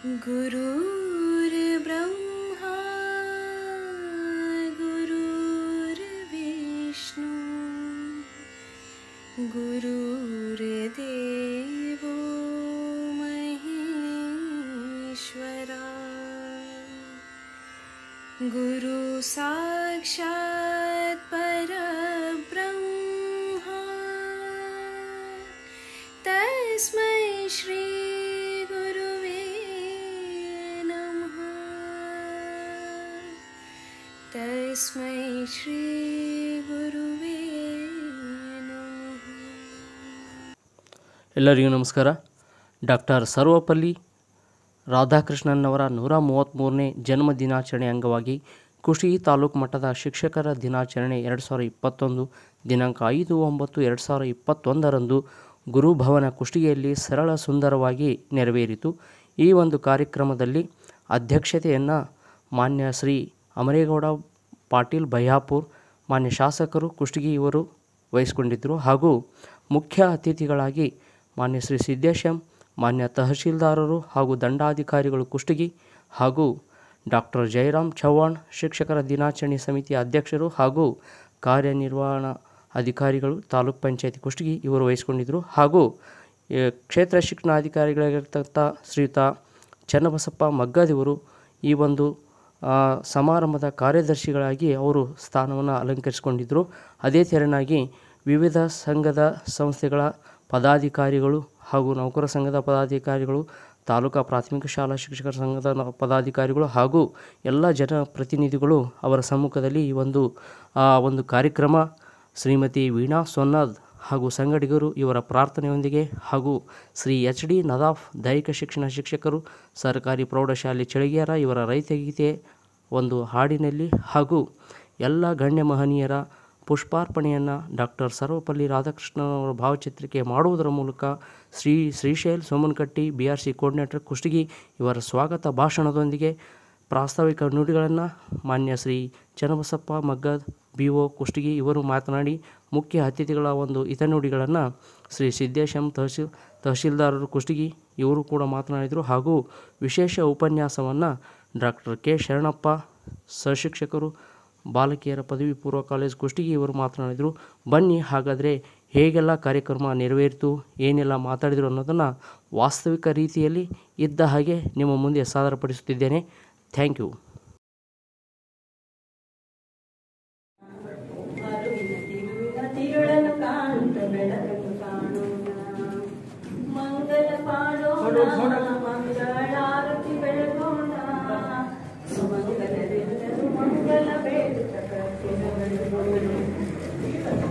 गुरुर्ब्रह्मा गुरुर्विष्णु गुरुर्देवो महेश्वरा गुरु साक्षात् परब्रह्मा तस्मै श्री गुरुवे नमः। तस्मै श्री गुरुवे नमः। ಎಲ್ಲರಿಗೂ ನಮಸ್ಕಾರ. ಡಾಕ್ಟರ್ ಸರ್ವಪಲ್ಲಿ ರಾಧಾಕೃಷ್ಣನ್ನವರ 133ನೇ ಜನ್ಮ ದಿನಾಚರಣೆ ಅಂಗವಾಗಿ ಕುಷ್ಟಗಿ ತಾಲೂಕು ಮಟ್ಟದ ಶಿಕ್ಷಕರ ದಿನಾಚರಣೆ 2021 ದಿನಾಂಕ 5/9/2021ರಂದು ಗುರುಭವನ ಕುಷ್ಟಗಿಯಲ್ಲಿ ಸರಳ ಸುಂದರವಾಗಿ ನೆರವೇರಿತು. ಈ ಒಂದು ಕಾರ್ಯಕ್ರಮದಲ್ಲಿ ಅಧ್ಯಕ್ಷತೆಯನ್ನು ಮಾನ್ಯ ಶ್ರೀ ಅಮರೇಗೌಡ ಪಾಟೀಲ್ ಬಯ್ಯಾಪುರ್ ಮಾನ್ಯ ಶಾಸಕರು ಕುಷ್ಟಗಿ ಇವರು ವಹಿಸಿಕೊಂಡಿದ್ದರು. ಹಾಗೂ ಮುಖ್ಯ ಅತಿಥಿಗಳಾಗಿ ಮಾನ್ಯ ಶ್ರೀ ಸಿದ್ದೇಶಂ ಮಾನ್ಯ ತಹಶೀಲ್ದಾರರು ಹಾಗೂ ದಂಡಾಧಿಕಾರಿಗಳು ಕುಷ್ಟಗಿ ಹಾಗೂ ಡಾಕ್ಟರ್ ಜಯರಾಮ್ ಚವ್ಹಾಣ್ ಶಿಕ್ಷಕರ ದಿನಾಚರಣೆ ಸಮಿತಿಯ ಅಧ್ಯಕ್ಷರು ಹಾಗೂ ಕಾರ್ಯನಿರ್ವಹಣಾ ಅಧಿಕಾರಿಗಳು ತಾಲೂಕ್ ಪಂಚಾಯತಿ ಕುಷ್ಟಗಿ ಇವರು ವಹಿಸಿಕೊಂಡಿದ್ದರು. ಹಾಗೂ ಕ್ಷೇತ್ರ ಶಿಕ್ಷಣಾಧಿಕಾರಿಗಳಾಗಿರ್ತಕ್ಕಂಥ ಶ್ರೀಯುತ ಚನ್ನಬಸಪ್ಪ ಮಗ್ಗದಿವರು ಈ ಒಂದು ಸಮಾರಂಭದ ಕಾರ್ಯದರ್ಶಿಗಳಾಗಿ ಅವರು ಸ್ಥಾನವನ್ನು ಅಲಂಕರಿಸಿಕೊಂಡಿದ್ದರು. ಅದೇ ತೆರನಾಗಿ ವಿವಿಧ ಸಂಘದ ಸಂಸ್ಥೆಗಳ ಪದಾಧಿಕಾರಿಗಳು ಹಾಗೂ ನೌಕರ ಸಂಘದ ಪದಾಧಿಕಾರಿಗಳು, ತಾಲೂಕಾ ಪ್ರಾಥಮಿಕ ಶಾಲಾ ಶಿಕ್ಷಕರ ಸಂಘದ ಪದಾಧಿಕಾರಿಗಳು ಹಾಗೂ ಎಲ್ಲ ಜನಪ್ರತಿನಿಧಿಗಳು ಅವರ ಸಮ್ಮುಖದಲ್ಲಿ ಈ ಒಂದು ಕಾರ್ಯಕ್ರಮ ಶ್ರೀಮತಿ ವೀಣಾ ಸೊನ್ನಾದ್ ಹಾಗೂ ಸಂಗಡಿಗರು ಇವರ ಪ್ರಾರ್ಥನೆಯೊಂದಿಗೆ ಹಾಗೂ ಶ್ರೀ HD ನದಾಫ್ ದೈಹಿಕ ಶಿಕ್ಷಣ ಶಿಕ್ಷಕರು ಸರ್ಕಾರಿ ಪ್ರೌಢಶಾಲೆ ಚಳಗಿಯರ ಇವರ ರೈತಗೀತೆ ಒಂದು ಹಾಡಿನಲ್ಲಿ ಹಾಗೂ ಎಲ್ಲ ಗಣ್ಯ ಮಹನೀಯರ ಪುಷ್ಪಾರ್ಪಣೆಯನ್ನು ಡಾಕ್ಟರ್ ಸರ್ವಪಲ್ಲಿ ರಾಧಾಕೃಷ್ಣನವರ ಭಾವಚಿತ್ರಕ್ಕೆ ಮಾಡುವುದರ ಮೂಲಕ ಶ್ರೀಶೈಲ್ ಸೋಮನಕಟ್ಟಿ BRC ಕೋಆರ್ಡಿನೇಟರ್ ಕುಷ್ಟಗಿ ಇವರ ಸ್ವಾಗತ ಭಾಷಣದೊಂದಿಗೆ ಪ್ರಾಸ್ತಾವಿಕ ನುಡಿಗಳನ್ನು ಮಾನ್ಯ ಶ್ರೀ ಚನ್ನಬಸಪ್ಪ ಮಗ್ಗದ್ BO ಕುಷ್ಟಗಿ ಇವರು ಮಾತನಾಡಿ ಮುಖ್ಯ ಅತಿಥಿಗಳ ಒಂದು ಹಿತನುಡಿಗಳನ್ನು ಶ್ರೀ ಸಿದ್ದೇಶಂ ತಹಶೀಲ್ದಾರರು ಕುಷ್ಟಗಿ ಇವರು ಕೂಡ ಮಾತನಾಡಿದರು. ಹಾಗೂ ವಿಶೇಷ ಉಪನ್ಯಾಸವನ್ನು ಡಾಕ್ಟರ್ K ಶರಣಪ್ಪ ಸಹಶಿಕ್ಷಕರು ಬಾಲಕಿಯರ ಪದವಿ ಪೂರ್ವ ಕಾಲೇಜು ಕುಷ್ಟಗಿ ಇವರು ಮಾತನಾಡಿದರು. ಬನ್ನಿ ಹಾಗಾದರೆ ಹೇಗೆಲ್ಲ ಕಾರ್ಯಕ್ರಮ ನೆರವೇರಿತು, ಏನೆಲ್ಲ ಮಾತಾಡಿದರು ಅನ್ನೋದನ್ನು ವಾಸ್ತವಿಕ ರೀತಿಯಲ್ಲಿ ಇದ್ದ ಹಾಗೆ ನಿಮ್ಮ ಮುಂದೆ ಸಾದರಪಡಿಸುತ್ತಿದ್ದೇನೆ. Thank you.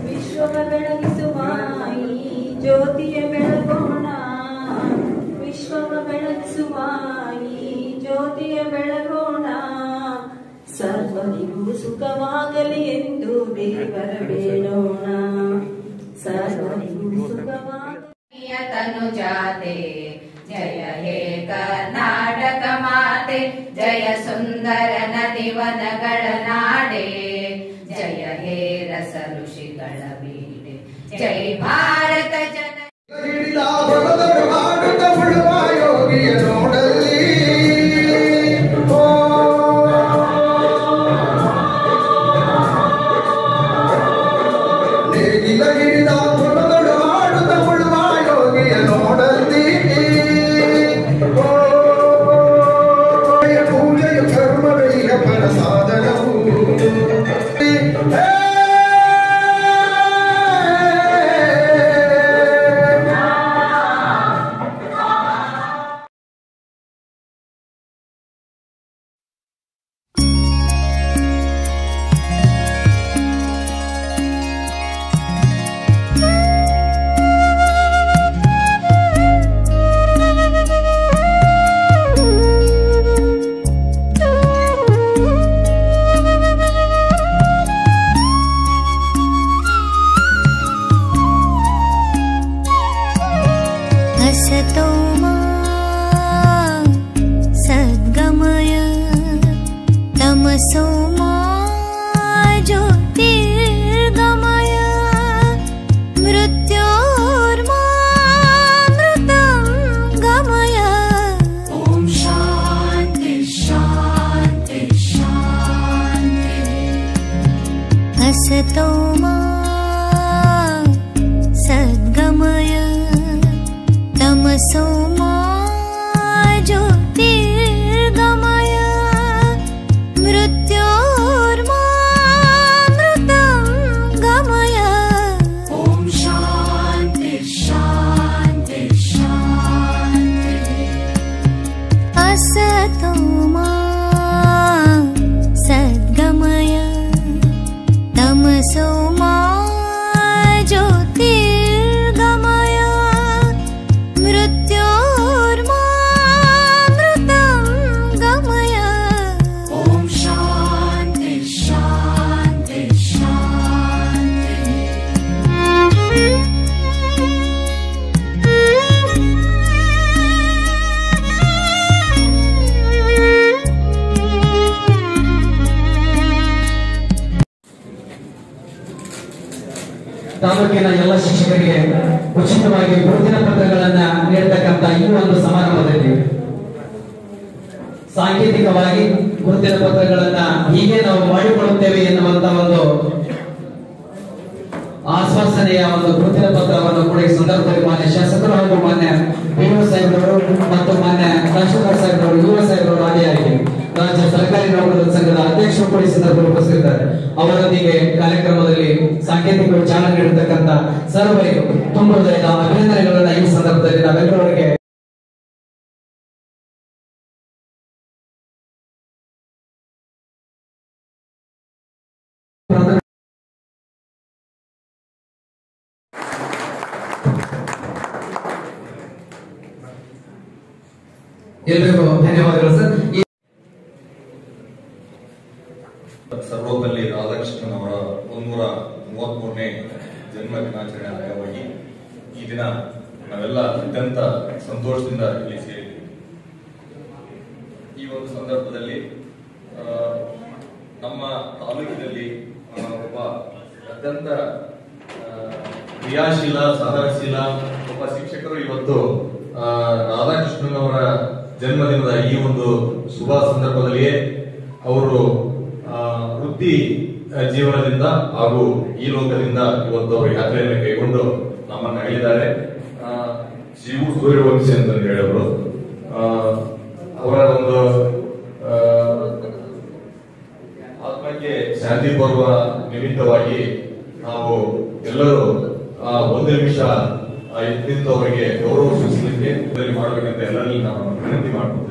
ವಿಶ್ವವ ಬೆಳಗಿಸುವ ಈ ಜ್ಯೋತಿಯ ಬೆಳಗೋಣ, ವಿಶ್ವವ ಬೆಳಗಿಸುವ ಈ ಜ್ಯೋತಿಯ ಬೆಳಗೋಣ, ಸರ್ವರಿಗೂ ಸುಖವಾಗಲಿ ಎಂದು ದೇವರ ಬೇಡೋಣ, ಸರ್ವರಿಗೂ ಸುಖವಾಗಲಿ. ತನುಜಾತೆ ಜಯ ಹೇ ಕರ್ನಾಟಕ ಮಾತೆ, ಜಯ ಸುಂದರ ನದಿವನಗಳ ನಾಡೆ, ಜಯ ಹೇ ರಸ ಋಷಿಗಳ ಬೀಡೆ, ಜೈ ಭಾರತ ಜನ. सतो मा सद्गमय तमसो मा ज्योतिर्गमय मृत्योर्मा मृतं गमय। ॐ शान्ति शान्ति शान्ति। ತಾಲೂಕಿನ ಎಲ್ಲ ಶಿಕ್ಷಕರಿಗೆ ಉಚಿತವಾಗಿ ಗುರುತಿನ ಪತ್ರಗಳನ್ನ ನೀಡತಕ್ಕಂತ ಈ ಒಂದು ಸಮಾರಂಭದಲ್ಲಿ ಸಾಂಕೇತಿಕವಾಗಿ ಗುರುತಿನ ಪತ್ರಗಳನ್ನ ಹೀಗೆ ನಾವು ಮಾಡಿಕೊಳ್ಳುತ್ತೇವೆ ಎನ್ನುವಂತ ಒಂದು ಆಶ್ವಾಸನೆಯ ಒಂದು ಗುರುತಿನ ಪತ್ರವನ್ನು ಕೂಡ ಈ ಸಂದರ್ಭದಲ್ಲಿ ಮಾನ್ಯ ಶಾಸಕರು ಹಾಗೂ ಮಾನ್ಯ ಪಿಒ ಸಾಹೇಬರು ಮತ್ತು ಮಾನ್ಯ ತಹಶೀಲ್ದಾರ್ ಸಾಹೇಬರು ಯುವ ಸಾಹೇಬರು ಆದಿಯಾಗಿ ರಾಜ್ಯ ಸರ್ಕಾರಿ ನೌಕರರ ಸಂಘದ ಅಧ್ಯಕ್ಷರು ಕೂಡ ಈ ಸಂದರ್ಭದಲ್ಲಿ ಉಪಸ್ಥಿತರಿದ್ದಾರೆ. ಅವರೊಂದಿಗೆ ಕಾರ್ಯಕ್ರಮದಲ್ಲಿ ಸಾಂಕೇತಿಕ ಚಾಲನೆ ನೀಡತಕ್ಕಂತ ಸರ್ವರಿಗೂ ತುಂಬ ಹೃದಯದ ಅಭಿನಂದನೆಗಳನ್ನ ಈ ಸಂದರ್ಭದಲ್ಲಿ ನಾವೆಲ್ಲರವರಿಗೆ ಎಲ್ಲರಿಗೂ ಧನ್ಯವಾದಗಳು ಸರ್. ಸರ್ವಪಲ್ಲಿ ರಾಧಾಕೃಷ್ಣನ್ ಅವರ 133ನೇ ಜನ್ಮ ದಿನಾಚರಣೆ ಅಂಗವಾಗಿ ಈ ದಿನ ನಾವೆಲ್ಲ ಅತ್ಯಂತ ಸಂತೋಷದಿಂದ ಇಲ್ಲಿ ಸೇರಿದ್ದೀವಿ. ಈ ಒಂದು ಸಂದರ್ಭದಲ್ಲಿ ನಮ್ಮ ತಾಲೂಕಿನಲ್ಲಿ ಒಬ್ಬ ಅತ್ಯಂತ ಕ್ರಿಯಾಶೀಲ ಸಹನಶೀಲ ಒಬ್ಬ ಶಿಕ್ಷಕರು ಇವತ್ತು ರಾಧಾಕೃಷ್ಣನ್ ಅವರ ಜನ್ಮದಿನದ ಈ ಒಂದು ಶುಭ ಸಂದರ್ಭದಲ್ಲಿಯೇ ಅವರು ವೃತ್ತಿ ಜೀವನದಿಂದ ಹಾಗೂ ಈ ಲೋಕದಿಂದ ಇವತ್ತು ಅವರು ಯಾತ್ರೆಯನ್ನು ಕೈಗೊಂಡು ನಮ್ಮನ್ನ ಹೇಳಿದ್ದಾರೆ. ಶಿವು ಸೂರ್ಯವಂಶಿ ಅಂತ ಹೇಳಿದ್ರು. ಅವರ ಒಂದು ಆತ್ಮಕ್ಕೆ ಶಾಂತಿ ಬರುವ ನಿಮಿತ್ತವಾಗಿ ನಾವು ಎಲ್ಲರೂ 1 ನಿಮಿಷ ಇದ್ದಿದ್ದು ಅವರಿಗೆ ಗೌರವ ಸೂಚಿಸಲಿಕ್ಕೆ ಮಾಡಬೇಕಂತ ಎಲ್ಲರಲ್ಲಿ ನಾವು ವಿನಂತಿ ಮಾಡ್ಕೊಳ್ತೇವೆ.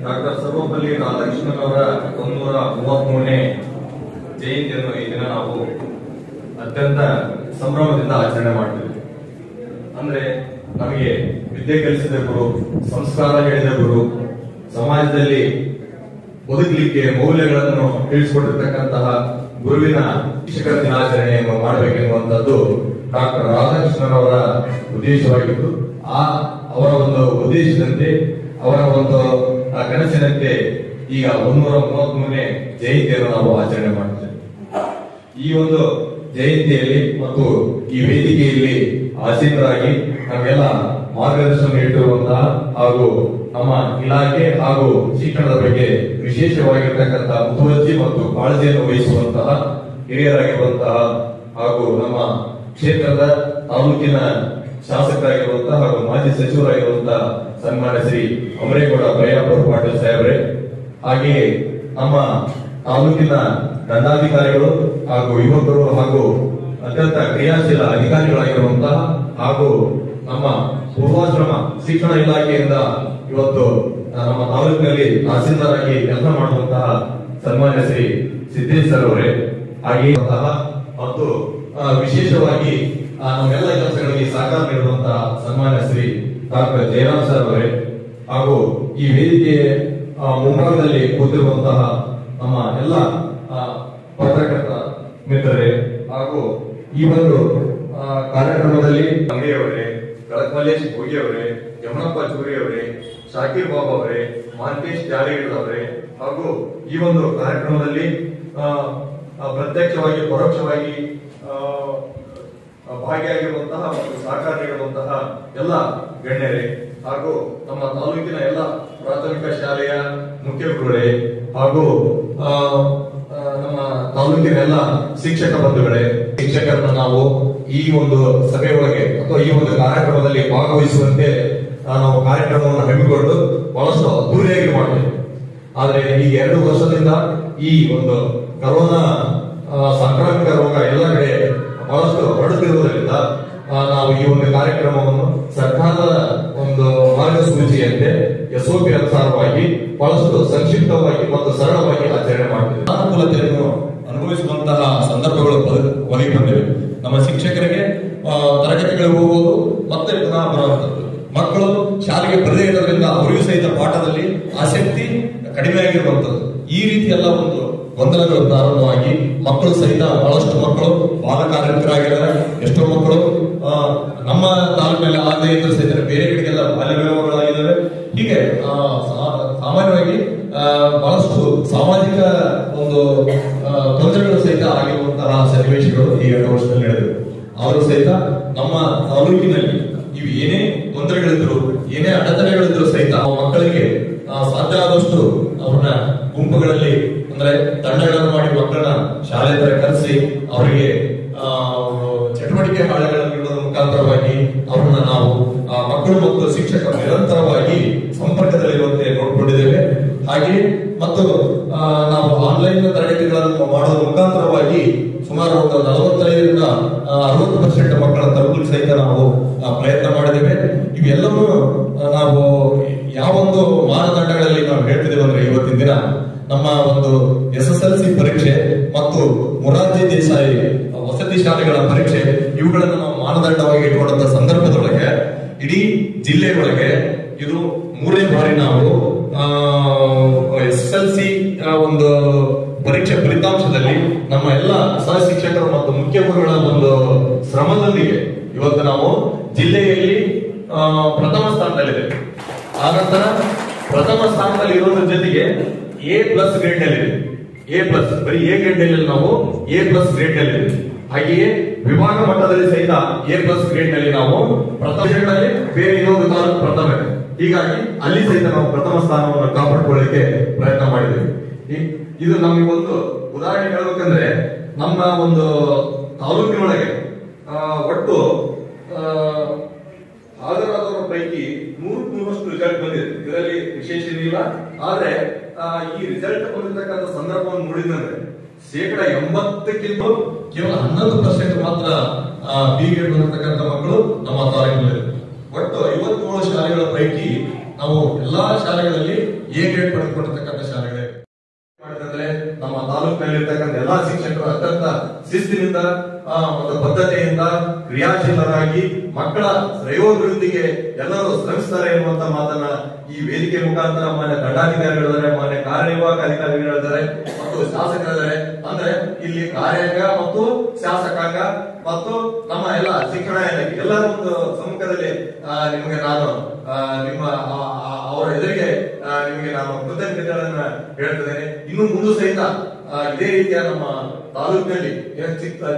ಡಾಕ್ಟರ್ ಸರ್ವಪಲ್ಲಿ ರಾಧಾಕೃಷ್ಣನ್ ಅವರ 133ನೇ ಜಯಂತಿಯನ್ನು ಈ ದಿನ ನಾವು ಅತ್ಯಂತ ಸಂಭ್ರಮದಿಂದ ಆಚರಣೆ ಮಾಡ್ತೇವೆ. ಅಂದ್ರೆ ನಮಗೆ ವಿದ್ಯೆ ಕಲಿಸಿದ ಗುರು, ಸಂಸ್ಕಾರ ಹೇಳಿದ ಗುರು, ಸಮಾಜದಲ್ಲಿ ಬದುಕಲಿಕ್ಕೆ ಮೌಲ್ಯಗಳನ್ನು ತಿಳಿಸಿಕೊಟ್ಟಿರ್ತಕ್ಕಂತಹ ಗುರುವಿನ ಶಿಕ್ಷಕರ ದಿನಾಚರಣೆಯನ್ನು ಮಾಡಬೇಕೆನ್ನುವಂಥದ್ದು ಡಾಕ್ಟರ್ ರಾಧಾಕೃಷ್ಣನ್ ಅವರ ಉದ್ದೇಶವಾಗಿತ್ತು. ಅವರ ಒಂದು ಉದ್ದೇಶದಂತೆ, ಅವರ ಒಂದು ಕನಸಿನಂತೆ ಈಗ 133ನೇ ಜಯಂತಿಯನ್ನು ನಾವು ಆಚರಣೆ ಮಾಡುತ್ತೇವೆ. ಈ ಒಂದು ಜಯಂತಿಯಲ್ಲಿ ಮತ್ತು ಈ ವೇದಿಕೆಯಲ್ಲಿ ಆಸೀನರಾಗಿ ನಮಗೆಲ್ಲ ಮಾರ್ಗದರ್ಶನ ನೀಡಿರುವಂತಹ ಹಾಗೂ ನಮ್ಮ ಇಲಾಖೆ ಹಾಗೂ ಶಿಕ್ಷಣದ ಬಗ್ಗೆ ವಿಶೇಷವಾಗಿರ್ತಕ್ಕಂತಹ ಮುತುವರ್ಜಿ ಮತ್ತು ಕಾಳಜಿಯನ್ನು ವಹಿಸುವಂತಹ ಹಿರಿಯರಾಗಿರುವಂತಹ ಹಾಗೂ ನಮ್ಮ ಕ್ಷೇತ್ರದ ತಾಲೂಕಿನ ಶಾಸಕರಾಗಿರುವಂತಹ ಹಾಗೂ ಮಾಜಿ ಸಚಿವರಾಗಿರುವಂತಹ ಸನ್ಮಾನ್ಯ ಶ್ರೀ ಅಮರೇಗೌಡ ಬಯ್ಯಾಪುರ ಪಾಟೀಲ್ ಸಾಹೇಬ್ರೆ, ಹಾಗೆಯೇ ನಮ್ಮ ತಾಲೂಕಿನ ದಂಡಾಧಿಕಾರಿಗಳು ಹಾಗೂ ಯುವಕರು ಹಾಗೂ ಅತ್ಯಂತ ಕ್ರಿಯಾಶೀಲ ಅಧಿಕಾರಿಗಳಾಗಿರುವಂತಹ ಹಾಗೂ ನಮ್ಮ ಪೂರ್ವಾಶ್ರಮ ಶಿಕ್ಷಣ ಇಲಾಖೆಯಿಂದ ಇವತ್ತು ನಮ್ಮ ತಾಲೂಕಿನಲ್ಲಿ ತಹಸೀಲ್ದಾರ್ ಆಗಿ ಕೆಲಸ ಮಾಡುವಂತಹ ಸನ್ಮಾನ್ಯ ಶ್ರೀ ಸಿದ್ದೇಶ್ ಸರ್ ಅವರೇ, ಹಾಗೆಯೇ ಮತ್ತು ವಿಶೇಷವಾಗಿ ನಮ್ಮೆಲ್ಲ ಕೆಲಸಗಳಿಗೆ ಸಹಕಾರ ನೀಡುವಂತಹ ಸನ್ಮಾನ್ಯ ಶ್ರೀ ಡಾಕ್ಟರ್ ಜಯರಾಮ್ ಸರ್ ಅವರೇ, ಹಾಗೂ ಈ ವೇದಿಕೆ ಮುಂಭಾಗದಲ್ಲಿ ಕೂತಿರುವಂತಹ ನಮ್ಮ ಎಲ್ಲ ಪತ್ರಕರ್ತ ಮಿತ್ರರೇ, ಹಾಗೂ ಈ ಒಂದು ಕಾರ್ಯಕ್ರಮದಲ್ಲಿ ಅಂಗಡಿಯವರೇ, ಕಳಕಮಲ್ಲೇಶ್ ಭೋಗಿ ಅವರೇ, ಯಮನಪ್ಪ ಚೂರಿ ಅವರೇ, ಶಾಕೀರ್ ಬಾಬಾ ಅವರೇ, ಮಾಂತೇಶ್ ಜಾಲಿಗಡ್ ಅವರೇ, ಹಾಗೂ ಈ ಒಂದು ಕಾರ್ಯಕ್ರಮದಲ್ಲಿ ಪ್ರತ್ಯಕ್ಷವಾಗಿ ಪರೋಕ್ಷವಾಗಿ ಭಾಗಿಯಾಗಿರುವಂತಹ ಮತ್ತು ಸಹಕಾರ ನೀಡುವಂತಹ ಎಲ್ಲ ಗಣ್ಯರೇ, ಹಾಗೂ ನಮ್ಮ ತಾಲೂಕಿನ ಎಲ್ಲ ಪ್ರಾಥಮಿಕ ಶಾಲೆಯ ಮುಖ್ಯ ಗುರುಗಳೇ, ಹಾಗೂ ನಮ್ಮ ತಾಲೂಕಿನ ಎಲ್ಲ ಶಿಕ್ಷಕ ಬಂಧುಗಳೇ, ಶಿಕ್ಷಕರನ್ನ ನಾವು ಈ ಒಂದು ಸಭೆಯೊಳಗೆ ಅಥವಾ ಈ ಒಂದು ಕಾರ್ಯಕ್ರಮದಲ್ಲಿ ಭಾಗವಹಿಸುವಂತೆ ನಾವು ಕಾರ್ಯಕ್ರಮವನ್ನು ಹಮ್ಮಿಕೊಂಡು ಬಹಳಷ್ಟು ಅದ್ದೂರಿಯಾಗಿ ಮಾಡ್ತೇವೆ. ಆದ್ರೆ ಈ 2 ವರ್ಷದಿಂದ ಈ ಒಂದು ಕರೋನಾ ಸಾಂಕ್ರಾಮಿಕ ರೋಗ ಎಲ್ಲ ಕಡೆ ಬಹಳಷ್ಟು ಹರಡುತ್ತಿರುವುದರಿಂದ ಈ ಒಂದು ಕಾರ್ಯಕ್ರಮವನ್ನು ಸರ್ಕಾರದ ಒಂದು ಮಾರ್ಗಸೂಚಿಯಂತೆ SOP ಅನುಸಾರವಾಗಿ ಬಹಳಷ್ಟು ಸಂಕ್ಷಿಪ್ತವಾಗಿ ಮತ್ತು ಸರಳವಾಗಿ ಆಚರಣೆ ಮಾಡ್ತಿದೆ. ಅನುಕೂಲತೆಯನ್ನು ಅನುಭವಿಸುವಂತಹ ಸಂದರ್ಭಗಳು ಒದಗಿ ಬಂದಿವೆ. ನಮ್ಮ ಶಿಕ್ಷಕರಿಗೆ ತರಗತಿಗಳಿಗೆ ಹೋಗುವುದು ಮತ್ತೆ ಪುನಃ ಬರುವಂತದ್ದು, ಮಕ್ಕಳು ಶಾಲೆಗೆ ಬರದೇ ಇರೋದ್ರಿಂದ ಅವರಿಗೂ ಸಹಿತ ಪಾಠದಲ್ಲಿ ಆಸಕ್ತಿ ಕಡಿಮೆ ಆಗಿರುವಂತದ್ದು, ಈ ರೀತಿ ಎಲ್ಲ ಒಂದು ಗೊಂದಲಗಳು ಪ್ರಾರಂಭವಾಗಿ ಮಕ್ಕಳು ಸಹಿತ ಬಹಳಷ್ಟು ಮಕ್ಕಳು ಬಾಲಕಾರ್ಮಿಕರಾಗಿದ್ದಾರೆ. ಎಷ್ಟೋ ಮಕ್ಕಳು ನಮ್ಮ ತಾಲೂಕಿನಲ್ಲಿ ಆಗದೇ ಇದ್ರೂ ಸಹಿತ ಬೇರೆ ಕಡೆಗೆಲ್ಲ ಬಾಲ್ಯ ವಿವಾಹಗಳಾಗಿದ್ದಾವೆ. ಹೀಗೆ ಸಾಮಾನ್ಯವಾಗಿ ಬಹಳಷ್ಟು ಸಾಮಾಜಿಕ ಒಂದು ತೊಂದರೆಗಳು ಸಹಿತ ಆಗಿರುವಂತಹ ಸನ್ನಿವೇಶಗಳು ಈ 2 ವರ್ಷದಲ್ಲಿ ನಡೆದಿವೆ. ಅವರು ಸಹಿತ ನಮ್ಮ ತಾಲೂಕಿನಲ್ಲಿ ಇವು ಏನೇ ತೊಂದರೆಗಳಿದ್ರು, ಏನೇ ಅಡೆತಡೆಗಳಿದ್ರು ಸಹಿತ ಮಕ್ಕಳಿಗೆ ಸಾಧ್ಯ ಆದಷ್ಟು ಅವ್ರನ್ನ ಗುಂಪುಗಳಲ್ಲಿ ಅಂದ್ರೆ ತಂಡಗಳನ್ನು ಮಾಡಿ ಮಕ್ಕಳನ್ನ ಶಾಲೆ ತರ ಕರೆಸಿ ಅವರಿಗೆ ಚಟುವಟಿಕೆ ಹಾಳೆಗಳನ್ನು ನೀಡುವುದರ ಮುಖಾಂತರವಾಗಿ ಅವ್ರನ್ನ ನಾವು ಮಕ್ಕಳು ಮತ್ತು ಶಿಕ್ಷಕರು ನಿರಂತರವಾಗಿ ಸಂಪರ್ಕದಲ್ಲಿರುವಂತೆ ನೋಡಿಕೊಂಡಿದ್ದೇವೆ. ಹಾಗೆ ಮತ್ತು ನಾವು ಆನ್ಲೈನ್ ತರಗತಿಗಳನ್ನು ಮಾಡೋದ್ರ ಮುಖಾಂತರವಾಗಿ ಸುಮಾರು ಒಂದು 45ರಿಂದ 60% ಮಕ್ಕಳ ತಲುಪಲಿಕ್ಕೆ ಸಹಿತ ನಾವು ಪ್ರಯತ್ನ ಮಾಡಿದ್ದೇವೆ. ಇವೆಲ್ಲವೂ ನಾವು ಯಾವೊಂದು ಮಾನದಂಡಗಳಲ್ಲಿ ನಾವು ಹೇಳ್ತಿದ್ದೇವೆ ಅಂದ್ರೆ ಇವತ್ತಿನ ದಿನ ನಮ್ಮ ಒಂದು SSLC ಪರೀಕ್ಷೆ ಮತ್ತು ಮೊರಾರ್ಜಿ ದೇಸಾಯಿ ವಸತಿ ಶಾಲೆಗಳ ಪರೀಕ್ಷೆ ಇವುಗಳನ್ನು ನಾವು ಮಾನದಂಡವಾಗಿ ಇಟ್ಟುಕೊಂಡಂತ ಸಂದರ್ಭದೊಳಗೆ ಇಡೀ ಜಿಲ್ಲೆ ಒಳಗೆ ಇದು 3ನೇ ಬಾರಿ ನಾವು SSLC ಒಂದು ಪರೀಕ್ಷೆ ಫಲಿತಾಂಶದಲ್ಲಿ ನಮ್ಮ ಎಲ್ಲ ಸಹ ಶಿಕ್ಷಕರು ಮತ್ತು ಮುಖ್ಯ ಗುರುಗಳ ಒಂದು ಶ್ರಮದೊಂದಿಗೆ ಇವತ್ತು ನಾವು ಜಿಲ್ಲೆಯಲ್ಲಿ ಪ್ರಥಮ ಸ್ಥಾನದಲ್ಲಿದೆ. ಆನಂತರ ಪ್ರಥಮ ಸ್ಥಾನದಲ್ಲಿ ಇರೋದ್ರ ಜೊತೆಗೆ A+ ಗ್ರೇಡ್ ನಲ್ಲಿ A+, ಬರೀ A ಗ್ರೇಡ್ ನಲ್ಲಿ ನಾವು A+ ಗ್ರೇಡ್ ನಲ್ಲಿ ಹಾಗೆಯೇ ವಿಭಾಗ ಮಟ್ಟದಲ್ಲಿ ಸಹಿತ A+ ಗ್ರೇಡ್ ನಲ್ಲಿ ನಾವು ಪ್ರಥಮ ಶ್ರೇಣಿಯಲ್ಲಿ ಬೇರೆ ಇನ್ನೊಂದು ತಾಲೂಕು ಪ್ರಥಮ ಇದೆ. ಹೀಗಾಗಿ ಅಲ್ಲಿ ಸಹಿತ ನಾವು ಪ್ರಥಮ ಸ್ಥಾನವನ್ನು ಕಾಪಾಡಿಕೊಳ್ಳಲಿಕ್ಕೆ ಪ್ರಯತ್ನ ಮಾಡಿದ್ದೇವೆ. ಇದು ನಮಗೆ ಒಂದು ಉದಾಹರಣೆ ಹೇಳ್ಬೇಕಂದ್ರೆ ನಮ್ಮ ಒಂದು ತಾಲೂಕಿನೊಳಗೆ ಒಟ್ಟು ಹಾಜರಾದವರ ಪೈಕಿ 100% ರಿಸಲ್ಟ್ ಬಂದಿದೆ. ಇದರಲ್ಲಿ ವಿಶೇಷ ಏನಿಲ್ಲ. ಆದ್ರೆ ಈ ರಿಸಲ್ಟ್ ಬಂದಿರತಕ್ಕಂಥ ಸಂದರ್ಭವನ್ನು ನೋಡಿದ್ರೆ 80%ಕ್ಕಿಂತ ಕೇವಲ 11% ಮಾತ್ರ B ಗ್ರೇಡ್ ಬಂದಿರತಕ್ಕಂಥ ಮಕ್ಕಳು ನಮ್ಮ ತಾಲೂಕಿನಲ್ಲಿ. ಒಟ್ಟು 57 ಶಾಲೆಗಳ ಪೈಕಿ ನಾವು ಎಲ್ಲಾ ಶಾಲೆಗಳಲ್ಲಿ A ಗ್ರೇಡ್ ಪಡೆದುಕೊಂಡಿರ್ತಕ್ಕಂಥ ಶಾಲೆಗಳೇ ಮಾಡಿದ್ರೆ ನಮ್ಮ ತಾಲೂಕಿನಲ್ಲಿರ್ತಕ್ಕಂಥ ಎಲ್ಲಾ ಶಿಕ್ಷಕರು ಅತ್ಯಂತ ಶಿಸ್ತಿನಿಂದ ಮತ್ತು ಬದ್ಧತೆಯಿಂದ ಕ್ರಿಯಾಶೀಲರಾಗಿ ಮಕ್ಕಳ ಶ್ರೇಯೋಭಿವೃದ್ಧಿಗೆ ಎಲ್ಲರೂ ಶ್ರಮಿಸ್ತಾರೆ ಎನ್ನುವಂತ ಮಾತನ್ನ ಈ ವೇದಿಕೆ ಮುಖಾಂತರ ಮಾನ್ಯ ದಂಡಾಧಿಕಾರಿಗಳಿದ್ದಾರೆ, ಮಾನ್ಯ ಕಾರ್ಯನಿರ್ವಾಹಕ ಅಧಿಕಾರಿಗಳಿದ್ದಾರೆ ಮತ್ತು ಶಾಸಕರಿದ್ದಾರೆ. ಅಂದ್ರೆ ಇಲ್ಲಿ ಕಾರ್ಯಾಂಗ ಮತ್ತು ಶಾಸಕಾಂಗ ಮತ್ತು ನಮ್ಮ ಎಲ್ಲ ಶಿಕ್ಷಣ ಇಲಾಖೆ ಎಲ್ಲರ ಒಂದು ಸಮ್ಮುಖದಲ್ಲಿ ನಿಮಗೆ ನಾನು ನಿಮ್ಮ ಅವರ ಎದುರಿಗೆ ನಿಮಗೆ ನಾನು ಕೃತಜ್ಞತೆಗಳನ್ನ ಹೇಳ್ತಿದ್ದೇನೆ. ಇನ್ನು ಮುಂದೆ ಸಹಿತ ಇದೇ ರೀತಿಯ ನಮ್ಮ ತಾಲೂಕಿನಲ್ಲಿ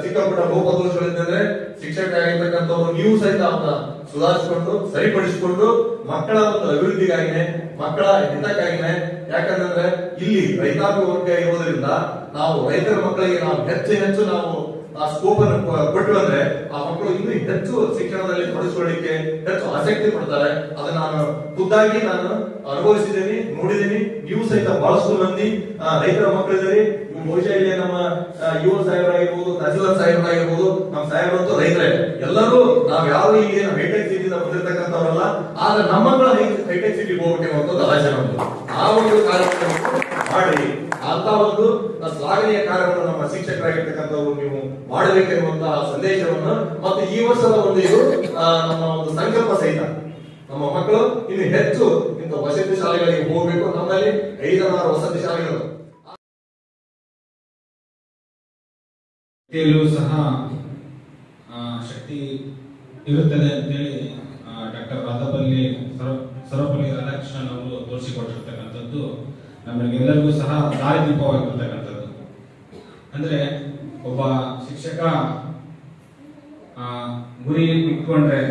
ಚಿಕ್ಕ ಪುಟ್ಟ ಲೋಪದೋಷಗಳಿದ್ದರೆ ಶಿಕ್ಷಕರಾಗಿರ್ತಕ್ಕಂಥವ್ರು ನೀವು ಸಹಿತ ಅವನ್ನ ಸುಧಾರಿಸಿಕೊಂಡು ಸರಿಪಡಿಸಿಕೊಂಡು ಮಕ್ಕಳ ಒಂದು ಅಭಿವೃದ್ಧಿಗಾಗಿನೇ ಮಕ್ಕಳ ಹಿತಕ್ಕಾಗಿನೇ, ಯಾಕಂದ್ರೆ ಇಲ್ಲಿ ರೈತಾಪಿ ವರ್ಗ ಇರೋದ್ರಿಂದ ನಾವು ರೈತರ ಮಕ್ಕಳಿಗೆ ನಾವು ಹೆಚ್ಚು ನಾವು ಆ ಸ್ಕೋಪ್ ಅನ್ನು ಕೊಟ್ಟು ಅಂದ್ರೆ ಆ ಮಕ್ಕಳು ಇನ್ನೂ ಹೆಚ್ಚು ಶಿಕ್ಷಣದಲ್ಲಿ ತೊಡಗಿಸಿಕೊಳ್ಳಿಕ್ಕೆ ಹೆಚ್ಚು ಆಸಕ್ತಿ ಪಡ್ತಾರೆ. ಅದನ್ನ ನಾನು ಖುದ್ದಾಗಿ ನಾನು ಅನುಭವಿಸಿದ್ದೀನಿ, ನೋಡಿದ್ದೀನಿ. ನೀವು ಸಹಿತ ಬಹಳಷ್ಟು ಮಂದಿ ರೈತರ ಮಕ್ಕಳಿದ್ದೀರಿ. ಬಹುಶಃ ಇಲ್ಲಿ ನಮ್ಮ ಯುವ ಸಾಹೇಬರಾಗಿರ್ಬೋದು, ತಹಸೀಲ್ದಾರ್ ಸಾಹೇಬರಾಗಿರ್ಬೋದು, ನಮ್ಮ ಸಾಹೇಬರಂತೂ ರೈತರೇ. ಎಲ್ಲರೂ ನಾವು ಯಾವ ಇಲ್ಲಿ ಹೈಟೆಕ್ ಸಿಟಿಯಿಂದ ಬಂದಿರತಕ್ಕಂಥವ್ರಲ್ಲ, ಆದ್ರೆ ನಮ್ಮ ಮಕ್ಕಳ ಹೈಟೆಕ್ ಸಿಟಿಗೆ ಹೋಗ್ಬೇಕು ಅಂತ ಆಸೆ ನಮ್ದು. ಆ ಒಂದು ಕಾರ್ಯಕ್ರಮ ಮಾಡಿ ಅಂತ ಒಂದು ಶ್ಲಾಘನೀಯ ಕಾರ್ಯವನ್ನು ನಮ್ಮ ಶಿಕ್ಷಕರಾಗಿರ್ತಕ್ಕಂಥವ್ರು ನೀವು ಮಾಡಬೇಕೆನ್ನುವಂತಹ ಸಂದೇಶವನ್ನು ಮತ್ತು ಈ ವರ್ಷದ ಒಂದು ಇದು ನಮ್ಮ ಒಂದು ಸಂಕಲ್ಪ ಸಹಿತ ನಮ್ಮ ಮಕ್ಕಳು ಇನ್ನು ಹೆಚ್ಚು ಇಂಥ ವಸತಿ ಶಾಲೆಗಳಿಗೆ ಹೋಗಬೇಕು. ನಮ್ಮಲ್ಲಿ 5-6 ವಸತಿ ಶಾಲೆಗಳು ಸಹ ಶಕ್ತಿ ಇರುತ್ತದೆ ಅಂತೇಳಿ ಡಾಕ್ಟರ್ ಸರ್ವಪಲ್ಲಿ ರಾಧಾಕೃಷ್ಣನ್ ಅವರು ತೋರಿಸಿಕೊಟ್ಟಿರ್ತಕ್ಕಂಥದ್ದು ನಮಗೆಲ್ಲರಿಗೂ ಸಹ ದಾರಿದೀಪವಾಗಿರ್ತಕ್ಕಂಥದ್ದು. ಅಂದ್ರೆ ಒಬ್ಬ ಶಿಕ್ಷಕ ಗುರಿ ಇಟ್ಕೊಂಡ್ರೆ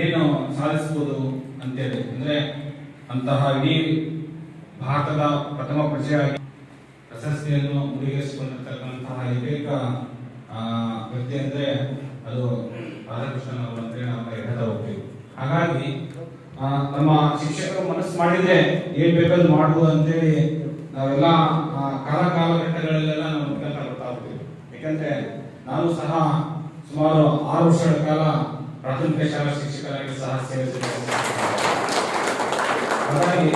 ಏನು ಸಾಧಿಸಬಹುದು ಅಂತೇಳಿ, ಅಂದ್ರೆ ಅಂತಹ ಇಡೀ ಭಾರತದ ಪ್ರಥಮ ಪ್ರಜೆಯಾಗಿ ಪ್ರಶಸ್ತಿಯನ್ನು ಮುಡಿಗೇರಿಸಿಕೊಂಡಿರ್ತಕ್ಕಂತಹ ಏಕೈಕ ವ್ಯಕ್ತಿ ಅಂದ್ರೆ ಅದು ರಾಧಾಕೃಷ್ಣನ್ ಅವರು ಅಂತ ನಾವು ಹೇಳ್ತಾ ಹೋಗ್ತೀವಿ. ಹಾಗಾಗಿ ನಮ್ಮ ಶಿಕ್ಷಕರು ಮನಸ್ಸು ಮಾಡಿದ್ರೆ ಏನ್ ಬೇಕಾದ್ರೂ ಮಾಡಬಹುದು ಅಂತೇಳಿ ನಾವೆಲ್ಲ ಕಾಲಘಟ್ಟಗಳಲ್ಲೆಲ್ಲ ನಾವು ನೋಡ್ಕೊಂತ ಬರ್ತಾ ಹೋಗ್ತೀವಿ. ಯಾಕಂದ್ರೆ ನಾನು ಸಹ ಸುಮಾರು 6 ವರ್ಷಗಳ ಕಾಲ ಪ್ರಾಥಮಿಕ ಶಾಲಾ ಶಿಕ್ಷಕರಾಗಿ ಸಹ ಸೇವೆ ಹಾಗಾಗಿ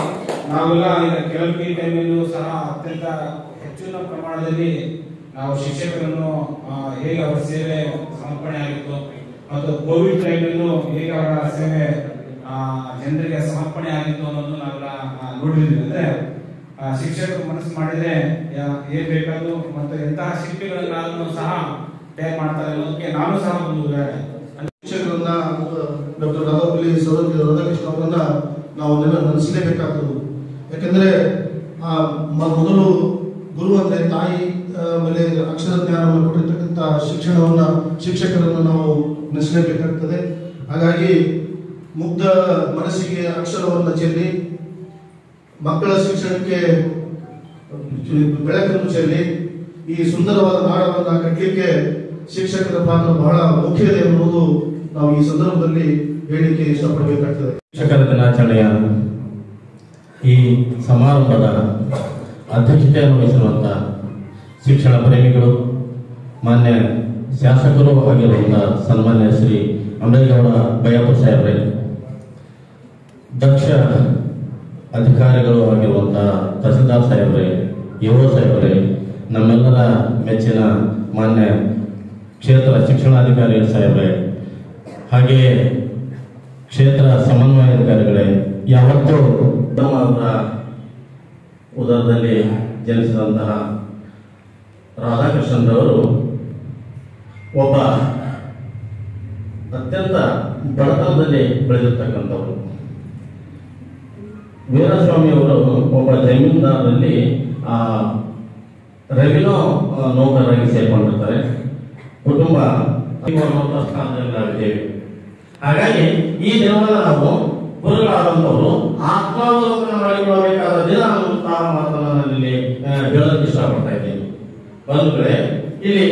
ನಾವೆಲ್ಲ ಈಗ ಕೆಲವು ಟೈಮಲ್ಲೂ ಸಹ ಅತ್ಯಂತ ಹೆಚ್ಚಿನ ಪ್ರಮಾಣದಲ್ಲಿ ನಾವು ಶಿಕ್ಷಕರನ್ನು ಹೇಗೆ ಅವರ ಸೇವೆ ಸಮರ್ಪಣೆ ಆಗಿತ್ತು ಮತ್ತು ಕೋವಿಡ್ ಟೈಮಲ್ಲೂ ಹೇಗೆ ಅವರ ಸೇವೆ ಜನರಿಗೆ ಸಮರ್ಪಣೆ ಆಗಿತ್ತು ಅನ್ನೋದು ನಾವೆಲ್ಲ ನೋಡಿದ್ವಿ. ಅಂದ್ರೆ ಶಿಕ್ಷಕರು ಮನಸ್ಸು ಮಾಡಿದ್ರೆ ಏನ್ ಬೇಕಾದ್ರು ಮತ್ತು ಎಂತಹ ಶಿಲ್ಪಿಗಳನ್ನಾದ್ರೂ ಸಹ ತಯಾರು ಮಾಡ್ತಾರೆ ಅನ್ನೋದಕ್ಕೆ ನಾನು ಸಹ ಒಂದು ಶಿಕ್ಷಕರನ್ನ ಡಾಕ್ಟರ್ ರಾಧಾಕೃಷ್ಣ ಅವರನ್ನ ನಾವು ನೆನೆಸಲೇಬೇಕಾಗ್ತದೆ. ಯಾಕಂದ್ರೆ ಮೊದಲು ಗುರು ಅಂದ್ರೆ ತಾಯಿ ಮೇಲೆ ಅಕ್ಷರ ಜ್ಞಾನವನ್ನು ಕೊಟ್ಟಿರ್ತಕ್ಕಂಥ ಶಿಕ್ಷಕರನ್ನು ನಾವು ನೆನೆಸಲೇಬೇಕಾಗ್ತದೆ. ಹಾಗಾಗಿ ಮುಗ್ಧ ಮನಸ್ಸಿಗೆ ಅಕ್ಷರವನ್ನು ಚೆಲ್ಲಿ ಮಕ್ಕಳ ಶಿಕ್ಷಣಕ್ಕೆ ಬೆಳಕನ್ನು ಚೆಲ್ಲಿ ಈ ಸುಂದರವಾದ ನಾಡವನ್ನು ಕಟ್ಟಲಿಕ್ಕೆ ಶಿಕ್ಷಕರ ಪಾತ್ರ ಬಹಳ ಮುಖ್ಯತೆ ಎನ್ನುವುದು ನಾವು ಈ ಸಂದರ್ಭದಲ್ಲಿ ಹೇಳಿಕೆ ಇಷ್ಟಪಡಬೇಕಾಗ್ತದೆ. ಶಿಕ್ಷಕರ ದಿನಾಚರಣೆಯ ಈ ಸಮಾರಂಭದ ಅಧ್ಯಕ್ಷತೆಯನ್ನು ವಹಿಸಿರುವಂತಹ ಶಿಕ್ಷಣ ಪ್ರೇಮಿಗಳು, ಮಾನ್ಯ ಶಾಸಕರು ಆಗಿರುವಂತಹ ಸನ್ಮಾನ್ಯ ಶ್ರೀ ಅಮರೇಗೌಡ ಬಯ್ಯಾಪುರ ಸಾಹೇಬ್ರೆ, ದಕ್ಷ ಅಧಿಕಾರಿಗಳು ಆಗಿರುವಂತಹ ತಹಸೀಲ್ದಾರ್ ಸಾಹೇಬ್ರೆ, ಯುವ ಸಾಹೇಬ್ರೆ, ನಮ್ಮೆಲ್ಲರ ಮೆಚ್ಚಿನ ಮಾನ್ಯ ಕ್ಷೇತ್ರ ಶಿಕ್ಷಣಾಧಿಕಾರಿ ಸಾಹೇಬ್ರೆ, ಹಾಗೆಯೇ ಕ್ಷೇತ್ರ ಸಮನ್ವಯಾಧಿಕಾರಿಗಳೇ, ಯಾವತ್ತೂ ಅವರ ಉದರದಲ್ಲಿ ಜನಿಸಿದಂತಹ ರಾಧಾಕೃಷ್ಣರವರು ಒಬ್ಬ ಅತ್ಯಂತ ಬಡತನದಲ್ಲಿ ಬೆಳೆದಿರ್ತಕ್ಕಂಥವರು. ವೀರಸ್ವಾಮಿಯವರು ಒಬ್ಬ ಜಮೀನ್ದಾರರಲ್ಲಿ ರೆವಿನ್ಯೂ ನೌಕರರಾಗಿ ಸೇರ್ಕೊಂಡಿರ್ತಾರೆ. ಕುಟುಂಬ ಸ್ಥಾನದಲ್ಲಿದ್ದೇವೆ. ಹಾಗಾಗಿ ಈ ದಿನವನ್ನು ನಾವು ಗುರುಗಳಾದಂಥವರು ಆತ್ಮಾವಲೋಕನ ಮಾಡಿಕೊಳ್ಳಬೇಕಾದ ದಿನ ಅನ್ನುವಂತಹ ಮಾತನ್ನು ಇಲ್ಲಿ ಹೇಳೋದಕ್ಕೆ ಇಷ್ಟಪಡ್ತಾ ಇದ್ದೀನಿ. ಬಂಧುಗಳೇ, ಇಲ್ಲಿ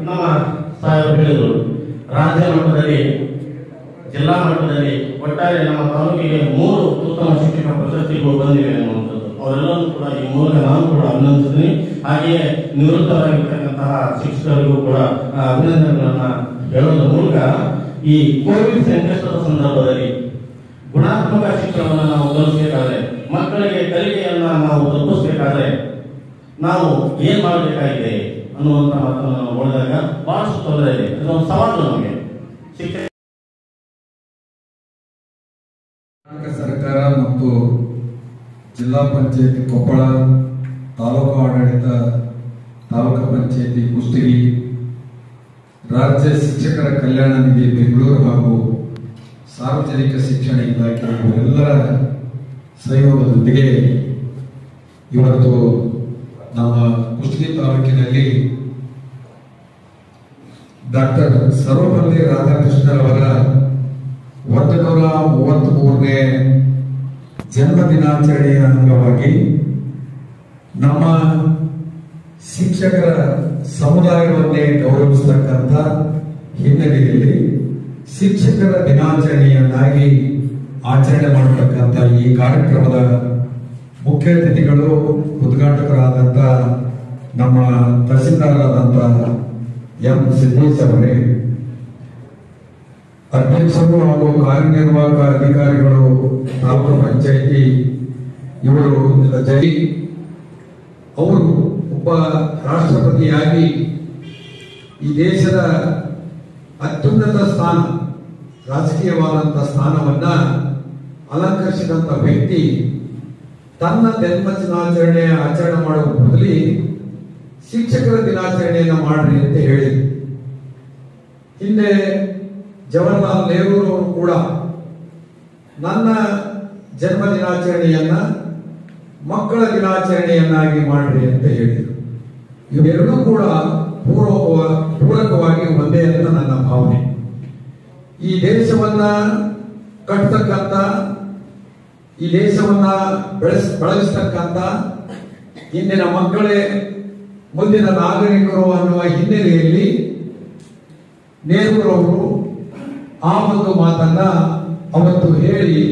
ನಮ್ಮ ಸಾಹೇಬರು ಹೇಳಿದರು, ರಾಜ್ಯ ಮಟ್ಟದಲ್ಲಿ, ಜಿಲ್ಲಾ ಮಟ್ಟದಲ್ಲಿ ಒಟ್ಟಾರೆ ನಮ್ಮ ತಾಲೂಕಿಗೆ 3 ಉತ್ತಮ ಶಿಕ್ಷಕ ಪ್ರಶಸ್ತಿಗಳು ಬಂದಿವೆ ಅನ್ನುವಂಥದ್ದು. ಅವರೆಲ್ಲರೂ ಕೂಡ ಈ ಮೂಲಕ ನಾನು ಕೂಡ ಅಭಿನಂದಿಸ್ತೀನಿ. ಹಾಗೆಯೇ ನಿವೃತ್ತರಾಗಿರ್ತಕ್ಕಂತಹ ಶಿಕ್ಷಕರಿಗೂ ಕೂಡ ಅಭಿನಂದನೆಗಳನ್ನ ಹೇಳೋದ್ರ ಮೂಲಕ ಈ ಕೋವಿಡ್ ಸಂಕಷ್ಟದ ಸಂದರ್ಭದಲ್ಲಿ ಗುಣಾತ್ಮಕ ಶಿಕ್ಷಣವನ್ನು ನಾವು ಕಲಿಸಬೇಕಾದ್ರೆ, ಮಕ್ಕಳಿಗೆ ಕಲಿಕೆಯನ್ನ ನಾವು ತಲುಪಿಸಬೇಕಾದ್ರೆ ನಾವು ಏನ್ ಮಾಡಬೇಕಾಗಿದೆ ಅನ್ನುವಂತ ಮಾತನ್ನು ನಾವು ನೋಡಿದಾಗ ಬಹಳಷ್ಟು ತೊಂದರೆ ಇದೆ. ಇದೊಂದು ಸವಾಲು ನಮಗೆ. ಸರ್ಕಾರ ಮತ್ತು ಜಿಲ್ಲಾ ಪಂಚಾಯತಿ ಕೊಪ್ಪಳ, ತಾಲೂಕು ಆಡಳಿತ, ತಾಲೂಕು ಪಂಚಾಯತಿ ಕುಷ್ಟಗಿ, ರಾಜ್ಯ ಶಿಕ್ಷಕರ ಕಲ್ಯಾಣ ನಿಧಿ ಬೆಂಗಳೂರು ಹಾಗೂ ಸಾರ್ವಜನಿಕ ಶಿಕ್ಷಣ ಇಲಾಖೆ ಇವರೆಲ್ಲರ ಸಹಯೋಗದೊಂದಿಗೆ ಇವತ್ತು ನಮ್ಮ ಕುಷ್ಟಗಿ ತಾಲೂಕಿನಲ್ಲಿ ಡಾಕ್ಟರ್ ಸರ್ವಪಲ್ಲಿ ರಾಧಾಕೃಷ್ಣರವರ 133ನೇ ಜನ್ಮ ದಿನಾಚರಣೆಯ ಅಂಗವಾಗಿ ನಮ್ಮ ಶಿಕ್ಷಕರ ಸಮುದಾಯವನ್ನೇ ಗೌರವಿಸತಕ್ಕಂಥ ಹಿನ್ನೆಲೆಯಲ್ಲಿ ಶಿಕ್ಷಕರ ದಿನಾಚರಣೆಯನ್ನಾಗಿ ಆಚರಣೆ ಮಾಡತಕ್ಕಂಥ ಈ ಕಾರ್ಯಕ್ರಮದ ಮುಖ್ಯ ಅತಿಥಿಗಳು, ಉದ್ಘಾಟಕರಾದಂಥ ನಮ್ಮ ತಹಸೀಲ್ದಾರರಾದಂಥ ಎಂ ಸಿದ್ದೇಶ್ ಅವರೇ, ಅಧ್ಯಕ್ಷರು ಹಾಗೂ ಕಾರ್ಯನಿರ್ವಾಹಕ ಅಧಿಕಾರಿಗಳು, ತಾಲೂಕು ಪಂಚಾಯಿತಿ ಇವರು ಅವರು ಒಬ್ಬ ರಾಷ್ಟ್ರಪತಿಯಾಗಿ ಈ ದೇಶದ ಅತ್ಯುನ್ನತ ಸ್ಥಾನ, ರಾಜಕೀಯವಾದಂತಹ ಸ್ಥಾನವನ್ನ ಅಲಂಕರಿಸಿದಂತ ವ್ಯಕ್ತಿ ತನ್ನ ಜನ್ಮ ದಿನಾಚರಣೆ ಆಚರಣೆ ಮಾಡುವ ಬದಲಿ ಶಿಕ್ಷಕರ ದಿನಾಚರಣೆಯನ್ನು ಮಾಡ್ರಿ ಅಂತ ಹೇಳಿ, ಹಿಂದೆ ಜವಾಹರ್ಲಾಲ್ ನೆಹರು ಅವರು ಕೂಡ ನನ್ನ ಜನ್ಮ ದಿನಾಚರಣೆಯನ್ನ ಮಕ್ಕಳ ದಿನಾಚರಣೆಯನ್ನಾಗಿ ಮಾಡ್ರಿ ಅಂತ ಹೇಳಿದರು. ಇವೆರಡೂ ಕೂಡ ಪೂರಕವಾಗಿ ಒಂದೇ ಅಂತ ನನ್ನ ಭಾವನೆ. ಈ ದೇಶವನ್ನ ಕಟ್ಟತಕ್ಕಂಥ, ಈ ದೇಶವನ್ನ ಬೆಳೆಸ್ತಕ್ಕಂಥ ಇಂದಿನ ಮಕ್ಕಳೇ ಮುಂದಿನ ನಾಗರಿಕರು ಅನ್ನುವ ಹಿನ್ನೆಲೆಯಲ್ಲಿ ನೆಹರೂರವರು ಆ ಒಂದು ಮಾತನ್ನ ಅವತ್ತು ಹೇಳಿ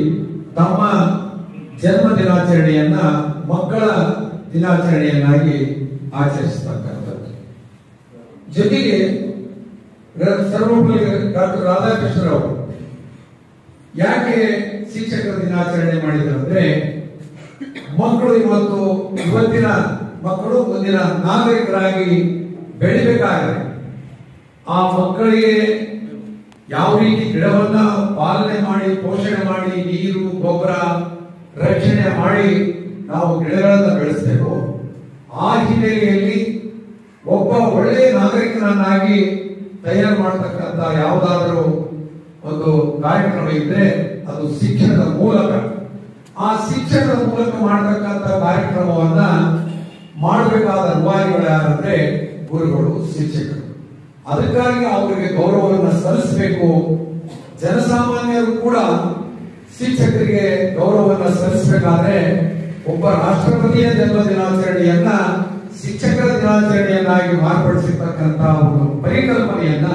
ತಮ್ಮ ಜನ್ಮ ದಿನಾಚರಣೆಯನ್ನ ಮಕ್ಕಳ ದಿನಾಚರಣೆಯನ್ನಾಗಿ ಆಚರಿಸತಕ್ಕಂಥದ್ದು. ಜೊತೆಗೆ ಸರ್ವಪಲ್ಲಿ ಡಾಕ್ಟರ್ ರಾಧಾಕೃಷ್ಣರಾವ್ ಯಾಕೆ ಶಿಕ್ಷಕರ ದಿನಾಚರಣೆ ಮಾಡಿದ್ರು ಅಂದ್ರೆ, ಮಕ್ಕಳು ಇವತ್ತಿನ ಮಕ್ಕಳು ಮುಂದಿನ ನಾಗರಿಕರಾಗಿ ಬೆಳಿಬೇಕಾದ್ರೆ ಆ ಮಕ್ಕಳಿಗೆ ಯಾವ ರೀತಿ ಗಿಡವನ್ನ ಪಾಲನೆ ಮಾಡಿ, ಪೋಷಣೆ ಮಾಡಿ, ನೀರು ಗೊಬ್ಬರ ರಕ್ಷಣೆ ಮಾಡಿ ನಾವು ಗಿಡಗಳನ್ನ ಬೆಳೆಸ್ತೇವೋ, ಆ ಹಿನ್ನೆಲೆಯಲ್ಲಿ ಒಬ್ಬ ಒಳ್ಳೆಯ ನಾಗರಿಕನನ್ನಾಗಿ ತಯಾರು ಮಾಡತಕ್ಕಂತ ಯಾವುದಾದ್ರೂ ಒಂದು ಕಾರ್ಯಕ್ರಮ ಇದ್ರೆ ಅದು ಶಿಕ್ಷಣದ ಮೂಲಕ. ಆ ಶಿಕ್ಷಣದ ಮೂಲಕ ಮಾಡತಕ್ಕಂತ ಕಾರ್ಯಕ್ರಮವನ್ನ ಮಾಡಬೇಕಾದ ರೂವಾರಿಗಳು ಯಾರಂದ್ರೆ ಗುರುಗಳು, ಶಿಕ್ಷಕರು. ಅದಕ್ಕಾಗಿ ಅವರಿಗೆ ಗೌರವವನ್ನು ಸಲ್ಲಿಸಬೇಕು. ಜನಸಾಮಾನ್ಯರು ಕೂಡ ಶಿಕ್ಷಕರಿಗೆ ಗೌರವವನ್ನು ಸಲ್ಲಿಸಬೇಕಾದ್ರೆ ಒಬ್ಬ ರಾಷ್ಟ್ರಪತಿಯ ಜನ್ಮ ದಿನಾಚರಣೆಯನ್ನ ಶಿಕ್ಷಕರ ದಿನಾಚರಣೆಯನ್ನಾಗಿ ಮಾರ್ಪಡಿಸಿರ್ತಕ್ಕಂಥ ಒಂದು ಪರಿಕಲ್ಪನೆಯನ್ನ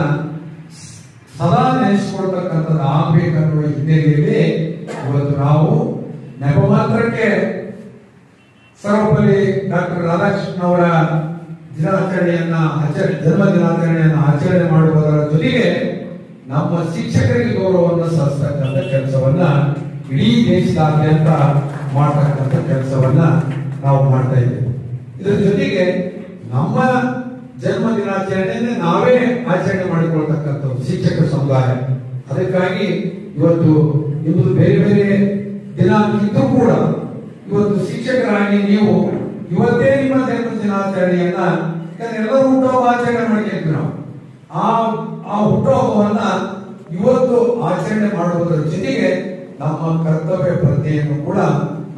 ಸದಾ ನೆನೆಸಿಕೊಳ್ತಕ್ಕಂಥದ್ದು ಆಗಬೇಕನ್ನುವ ಹಿನ್ನೆಲೆಯಲ್ಲಿ ಇವತ್ತು ನಾವು ನೆಪ ಮಾತ್ರಕ್ಕೆ ಸರ್ವಪಲ್ಲಿ ಡಾಕ್ಟರ್ ರಾಧಾಕೃಷ್ಣ ಅವರ ದಿನಾಚರಣೆಯನ್ನ ಜನ್ಮ ದಿನಾಚರಣೆಯನ್ನ ಆಚರಣೆ ಮಾಡುವುದರ ಜೊತೆಗೆ ನಮ್ಮ ಶಿಕ್ಷಕರಿಗೆ ಗೌರವವನ್ನು ಸಲ್ಲಿಸ್ತಕ್ಕಂಥ ಕೆಲಸವನ್ನ ಇಡೀ ದೇಶದಾದ್ಯಂತ ಮಾಡತಕ್ಕಂಥ ಕೆಲಸವನ್ನ ನಾವು ಮಾಡ್ತಾ ಇದ್ದೇವೆ. ಇದರ ಜೊತೆಗೆ ನಮ್ಮ ಜನ್ಮ ದಿನಾಚರಣೆಯನ್ನೇ ನಾವೇ ಆಚರಣೆ ಮಾಡಿಕೊಳ್ತಕ್ಕಂಥದ್ದು ಶಿಕ್ಷಕ ಸಮುದಾಯ. ಅದಕ್ಕಾಗಿ ಇವತ್ತು ನಿಮ್ಮದು ಬೇರೆ ಬೇರೆ ದಿನಾಂಕ ಇದ್ರೂ ಕೂಡ ಇವತ್ತು ಶಿಕ್ಷಕರಾಗಿ ನೀವು ಇವತ್ತೇ ನಿಮ್ಮ ಜನ್ಮ ದಿನಾಚರಣೆಯನ್ನ, ಎಲ್ಲರೂ ಹುಟ್ಟುಹಬ್ಬ ಆಚರಣೆ ಮಾಡಿದ್ದೇವೆ ನಾವು. ಆ ಹುಟ್ಟುಹಬ್ಬವನ್ನ ಇವತ್ತು ಆಚರಣೆ ಮಾಡುವುದರ ಜೊತೆಗೆ ನಮ್ಮ ಕರ್ತವ್ಯ ಪ್ರಜ್ಞೆಯನ್ನು ಕೂಡ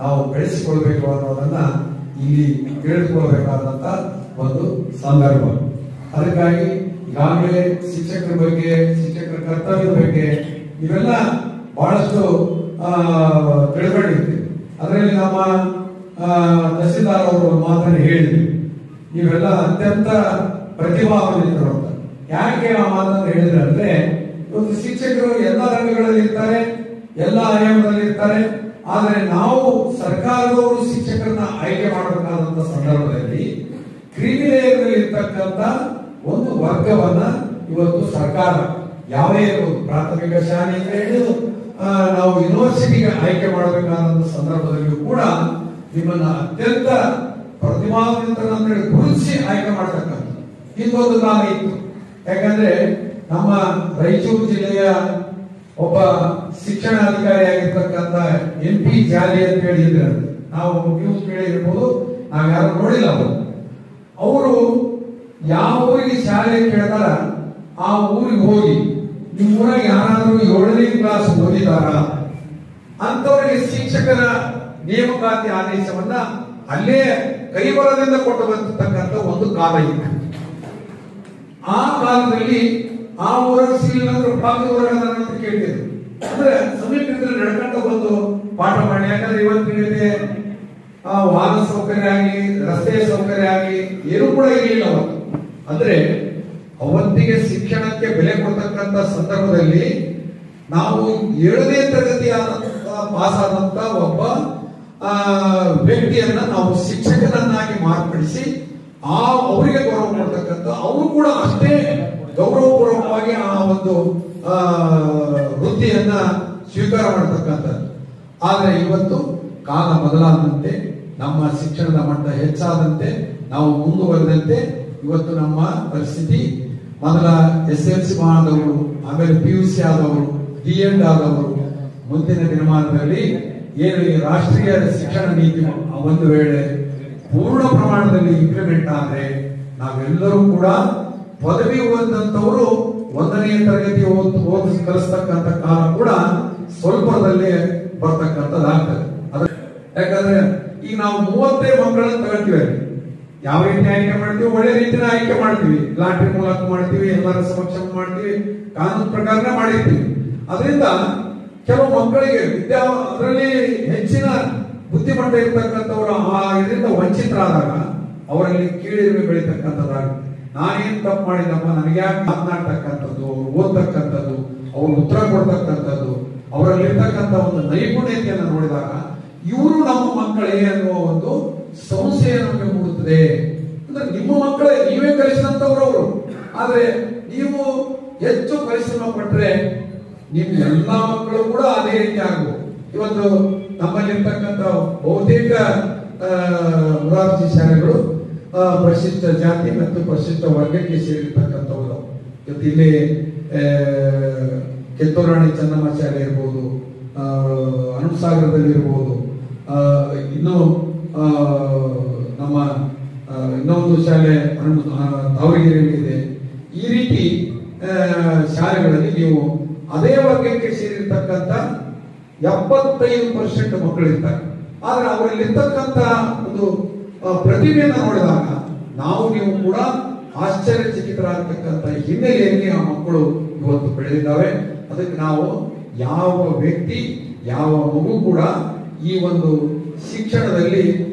ನಾವು ಬೆಳೆಸಿಕೊಳ್ಬೇಕು ಅನ್ನೋದನ್ನ ಇಲ್ಲಿ ತಿಳಿದುಕೊಳ್ಬೇಕಾದಂತ ಒಂದು ಸಂದರ್ಭ. ಅದಕ್ಕಾಗಿ ಈಗಾಗಲೇ ಶಿಕ್ಷಕರ ಬಗ್ಗೆ, ಶಿಕ್ಷಕರ ಕರ್ತವ್ಯದ ಬಗ್ಗೆ ಇವೆಲ್ಲ ಬಹಳಷ್ಟು ತಿಳ್ಕೊಂಡಿರ್ತೀವಿ. ಅದರಲ್ಲಿ ನಮ್ಮ ತಹಸೀಲ್ದಾರ್ ಅವರು ಮಾತನ್ನು ಹೇಳಿದ್ರು, ನೀವೆಲ್ಲ ಅತ್ಯಂತ ಪ್ರತಿಭಾನ್ವಿತರು ಅಂತ. ಯಾಕೆ ಆ ಮಾತನ್ನು ಹೇಳಿದ್ರೆ ಅಂದ್ರೆ, ಇವತ್ತು ಶಿಕ್ಷಕರು ಎಲ್ಲ ರಂಗಗಳಲ್ಲಿ ಇರ್ತಾರೆ, ಎಲ್ಲ ಆಯಾಮದಲ್ಲಿ ಇರ್ತಾರೆ. ಆದ್ರೆ ನಾವು ಸರ್ಕಾರದವರು ಶಿಕ್ಷಕರನ್ನ ಆಯ್ಕೆ ಮಾಡಬೇಕಾದಂತ ಸಂದರ್ಭದಲ್ಲಿ ಕ್ರಿಮಿನಲ್ ಇರ್ತಕ್ಕಂಥ ಒಂದು ವರ್ಗವನ್ನ ಇವತ್ತು ಸರ್ಕಾರ ಯಾವೇ ಪ್ರಾಥಮಿಕ ಶಾಲೆಯಿಂದ ಹಿಡಿದು ನಾವು ಯೂನಿವರ್ಸಿಟಿಗೆ ಆಯ್ಕೆ ಮಾಡಬೇಕಾದಂತ ಸಂದರ್ಭದಲ್ಲಿಯೂ ಕೂಡ ನಿಮ್ಮನ್ನ ಅತ್ಯಂತ ಪ್ರತಿಭಾನ್ವಿತರನ್ನ ಗುರುತಿಸಿ ಆಯ್ಕೆ ಮಾಡತಕ್ಕಂಥ ಹಿಂದೊಂದು ಕಾಲ ಇತ್ತು. ಯಾಕಂದ್ರೆ ನಮ್ಮ ರಾಯಚೂರು ಜಿಲ್ಲೆಯ ಒಬ್ಬ ಶಿಕ್ಷಣಾಧಿಕಾರಿಯಾಗಿರ್ತಕ್ಕಂಥ MP ಜಾಲಿ ಅಂತ ಹೇಳಿದ್ರೆ, ನಾವು ನ್ಯೂಸ್ ಕೇಳಿರ್ಬೋದು, ನಾವ್ ಯಾರು ನೋಡಿಲ್ಲ. ಅವರು ಯಾವ ಊರಿಗೆ ಶಾಲೆ ಕೇಳ್ತಾರ ಆ ಊರಿಗೆ ಹೋಗಿ ನಿಮ್ಮೂರಾಗ ಯಾರಾದ್ರೂ 7ನೇ ಕ್ಲಾಸ್ ಓದಿದಾರ ಅಂತವರಿಗೆ ಶಿಕ್ಷಕರ ನೇಮಕಾತಿ ಆದೇಶವನ್ನ ಅಲ್ಲೇ ಕೈಬರದಿಂದ ಕೊಟ್ಟು ಬರ್ತಕ್ಕಂಥ ಒಂದು ಕಾಲ ಇತ್ತು. ಆ ಕಾಲದಲ್ಲಿ ಆ ಊರಾಗ ಸಿಗಲಿಲ್ಲ ಬಾಕಿ ಊರಾಗ ಅಂತ ಕೇಳ್ತಿದ್ರು. ಅಂದ್ರೆ ಸಮೀಪದಲ್ಲಿ ನಡ್ಕೊಂಡ ಬಂದು ಪಾಠ ಮಾಡಿ. ಯಾಕಂದ್ರೆ ಇವತ್ತಿನ ವಾಹನ ಸೌಕರ್ಯ ಆಗಲಿ, ರಸ್ತೆ ಸೌಕರ್ಯ ಆಗಲಿ ಏನೂ ಕೂಡ ಇರಲಿಲ್ಲ ಅವತ್ತು. ಅಂದ್ರೆ ಅವತ್ತಿಗೆ ಶಿಕ್ಷಣಕ್ಕೆ ಬೆಲೆ ಕೊಡ್ತಕ್ಕಂಥ ಸಂದರ್ಭದಲ್ಲಿ ನಾವು 7ನೇ ತರಗತಿ ಪಾಸ್ ಆದಂತ ಒಬ್ಬ ವ್ಯಕ್ತಿಯನ್ನ ನಾವು ಶಿಕ್ಷಕನನ್ನಾಗಿ ಮಾರ್ಪಡಿಸಿ ಅವರಿಗೆ ಗೌರವ ಕೊಡ್ತಕ್ಕಂಥ, ಅವರು ಕೂಡ ಅಷ್ಟೇ ಗೌರವಪೂರ್ವಕವಾಗಿ ಆ ಒಂದು ವೃತ್ತಿಯನ್ನ ಸ್ವೀಕಾರ ಮಾಡತಕ್ಕಂಥದ್ದು. ಆದ್ರೆ ಇವತ್ತು ಕಾಲ ಬದಲಾದಂತೆ, ನಮ್ಮ ಶಿಕ್ಷಣದ ಮಟ್ಟ ಹೆಚ್ಚಾದಂತೆ, ನಾವು ಮುಂದುವರೆದಂತೆ ಇವತ್ತು ನಮ್ಮ ಪರಿಸ್ಥಿತಿ ಮೊದಲ SSLC ಆದವರು, ಆಮೇಲೆ PUC ಆದವರು, D.Ed ಆದವರು, ಮುಂದಿನ ದಿನಮಾನದಲ್ಲಿ ಏನು ಈ ರಾಷ್ಟ್ರೀಯ ಶಿಕ್ಷಣ ನೀತಿ ಒಂದು ವೇಳೆ ಪೂರ್ಣ ಪ್ರಮಾಣದಲ್ಲಿ ಇಂಪ್ಲಿಮೆಂಟ್ ಆದ್ರೆ ನಾವೆಲ್ಲರೂ ಕೂಡ ಪದವಿ ಓದಿದಂತವರು 1ನೇ ತರಗತಿ ಓದಿ ಕಲಿಸ್ತಕ್ಕಂಥ ಕಾಲ ಕೂಡ ಸ್ವಲ್ಪದಲ್ಲೇ ಬರ್ತಕ್ಕಂಥದ್ದಾಗ್ತದೆ. ಯಾಕಂದ್ರೆ ಈಗ ನಾವು 30 ಮಕ್ಕಳನ್ನು ತಗೊಳ್ತೀವಿ, ಯಾವ ರೀತಿ ಆಯ್ಕೆ ಮಾಡ್ತೀವಿ, ಒಳ್ಳೆ ರೀತಿನ ಆಯ್ಕೆ ಮಾಡ್ತೀವಿ, ಲಾಟ್ರಿ ಮೂಲಕ ಮಾಡ್ತೀವಿ, ಎಲ್ಲರ ಸಮಕ್ಷ ಮಾಡ್ತೀವಿ, ಕಾನೂನು ಪ್ರಕಾರನೇ ಮಾಡಿರ್ತೀವಿ. ಅದರಿಂದ ಕೆಲವು ಮಕ್ಕಳಿಗೆ ಅದರಲ್ಲಿ ಹೆಚ್ಚಿನ ಬುದ್ಧಿಮಟ್ಟ ಇರ್ತಕ್ಕಂಥವ್ರು ಇದರಿಂದ ವಂಚಿತರಾದಾಗ ಅವರಲ್ಲಿ ಕೀಳಿರಿಮೆ ಬೆಳೀತಕ್ಕಂಥದ್ದಾಗುತ್ತೆ. ನಾನೇನ್ ತಪ್ಪು ಮಾಡಿದಮ್ಮ, ನನಗೆ ಯಾಕೆ ಮಾತನಾಡ್ತಕ್ಕಂಥದ್ದು, ಅವ್ರು ಓದ್ತಕ್ಕಂಥದ್ದು, ಅವ್ರು ಉತ್ತರ ಕೊಡ್ತಕ್ಕಂಥದ್ದು, ಅವರಲ್ಲಿರ್ತಕ್ಕಂಥ ಒಂದು ನೈಪುಣ್ಯತೆಯನ್ನು ನೋಡಿದಾಗ ಇವರು ನಮ್ಮ ಮಕ್ಕಳೇ ಅನ್ನುವ ಒಂದು ಸಂಶಯ ನಮಗೆ ಮೂಡುತ್ತದೆ. ಅಂದ್ರೆ ನಿಮ್ಮ ಮಕ್ಕಳೇ, ನೀವೇ ಕಲಿಸಿದಂತವ್ರು ಅವರು, ಆದ್ರೆ ನೀವು ಹೆಚ್ಚು ಪರಿಶ್ರಮ ಪಟ್ಟರೆ ನಿಮ್ಮ ಎಲ್ಲಾ ಮಕ್ಕಳು ಕೂಡ ಅದೇ ರೀತಿ ಆಗ್ಬೋದು. ಇವತ್ತು ನಮ್ಮಲ್ಲಿರ್ತಕ್ಕಂಥ ಬಹುತೇಕ ಮೊರಾರ್ಜಿ ಶಾಲೆಗಳು ಪರಿಶಿಷ್ಟ ಜಾತಿ ಮತ್ತು ಪರಿಶಿಷ್ಟ ವರ್ಗಕ್ಕೆ ಸೇರಿರ್ತಕ್ಕಂಥವು. ಇವತ್ತು ಇಲ್ಲಿ ಕಿತ್ತೂರಾಣಿ ಚೆನ್ನಮ್ಮ ಶಾಲೆ ಇರ್ಬೋದು, ಅನುಸಾಗರದಲ್ಲಿ ಇರ್ಬೋದು, ಇನ್ನು ನಮ್ಮ ಇನ್ನೊಂದು ಶಾಲೆ ದಾವಣಗೆರೆಯಲ್ಲಿದೆ. ಈ ರೀತಿ ಶಾಲೆಗಳಲ್ಲಿ ನೀವು ಅದೇ ವರ್ಗಕ್ಕೆ ಸೇರಿರ್ತಕ್ಕಂಥ 75% ಮಕ್ಕಳು ಇರ್ತಾರೆ. ಆದ್ರೆ ಅವರಲ್ಲಿರ್ತಕ್ಕಂಥ ಒಂದು ಪ್ರತಿಭೆಯನ್ನು ನೋಡಿದಾಗ ನಾವು ನೀವು ಕೂಡ ಆಶ್ಚರ್ಯಚಕಿತರಾಗತಕ್ಕಂಥ ಹಿನ್ನೆಲೆಯಲ್ಲಿ ಆ ಮಕ್ಕಳು ಇವತ್ತು ಬೆಳೆದಿದ್ದಾವೆ. ಅದಕ್ಕೆ ನಾವು ಯಾವ ವ್ಯಕ್ತಿ ಯಾವ ಮಗು ಕೂಡ ಈ ಒಂದು ಶಿಕ್ಷಣದಲ್ಲಿ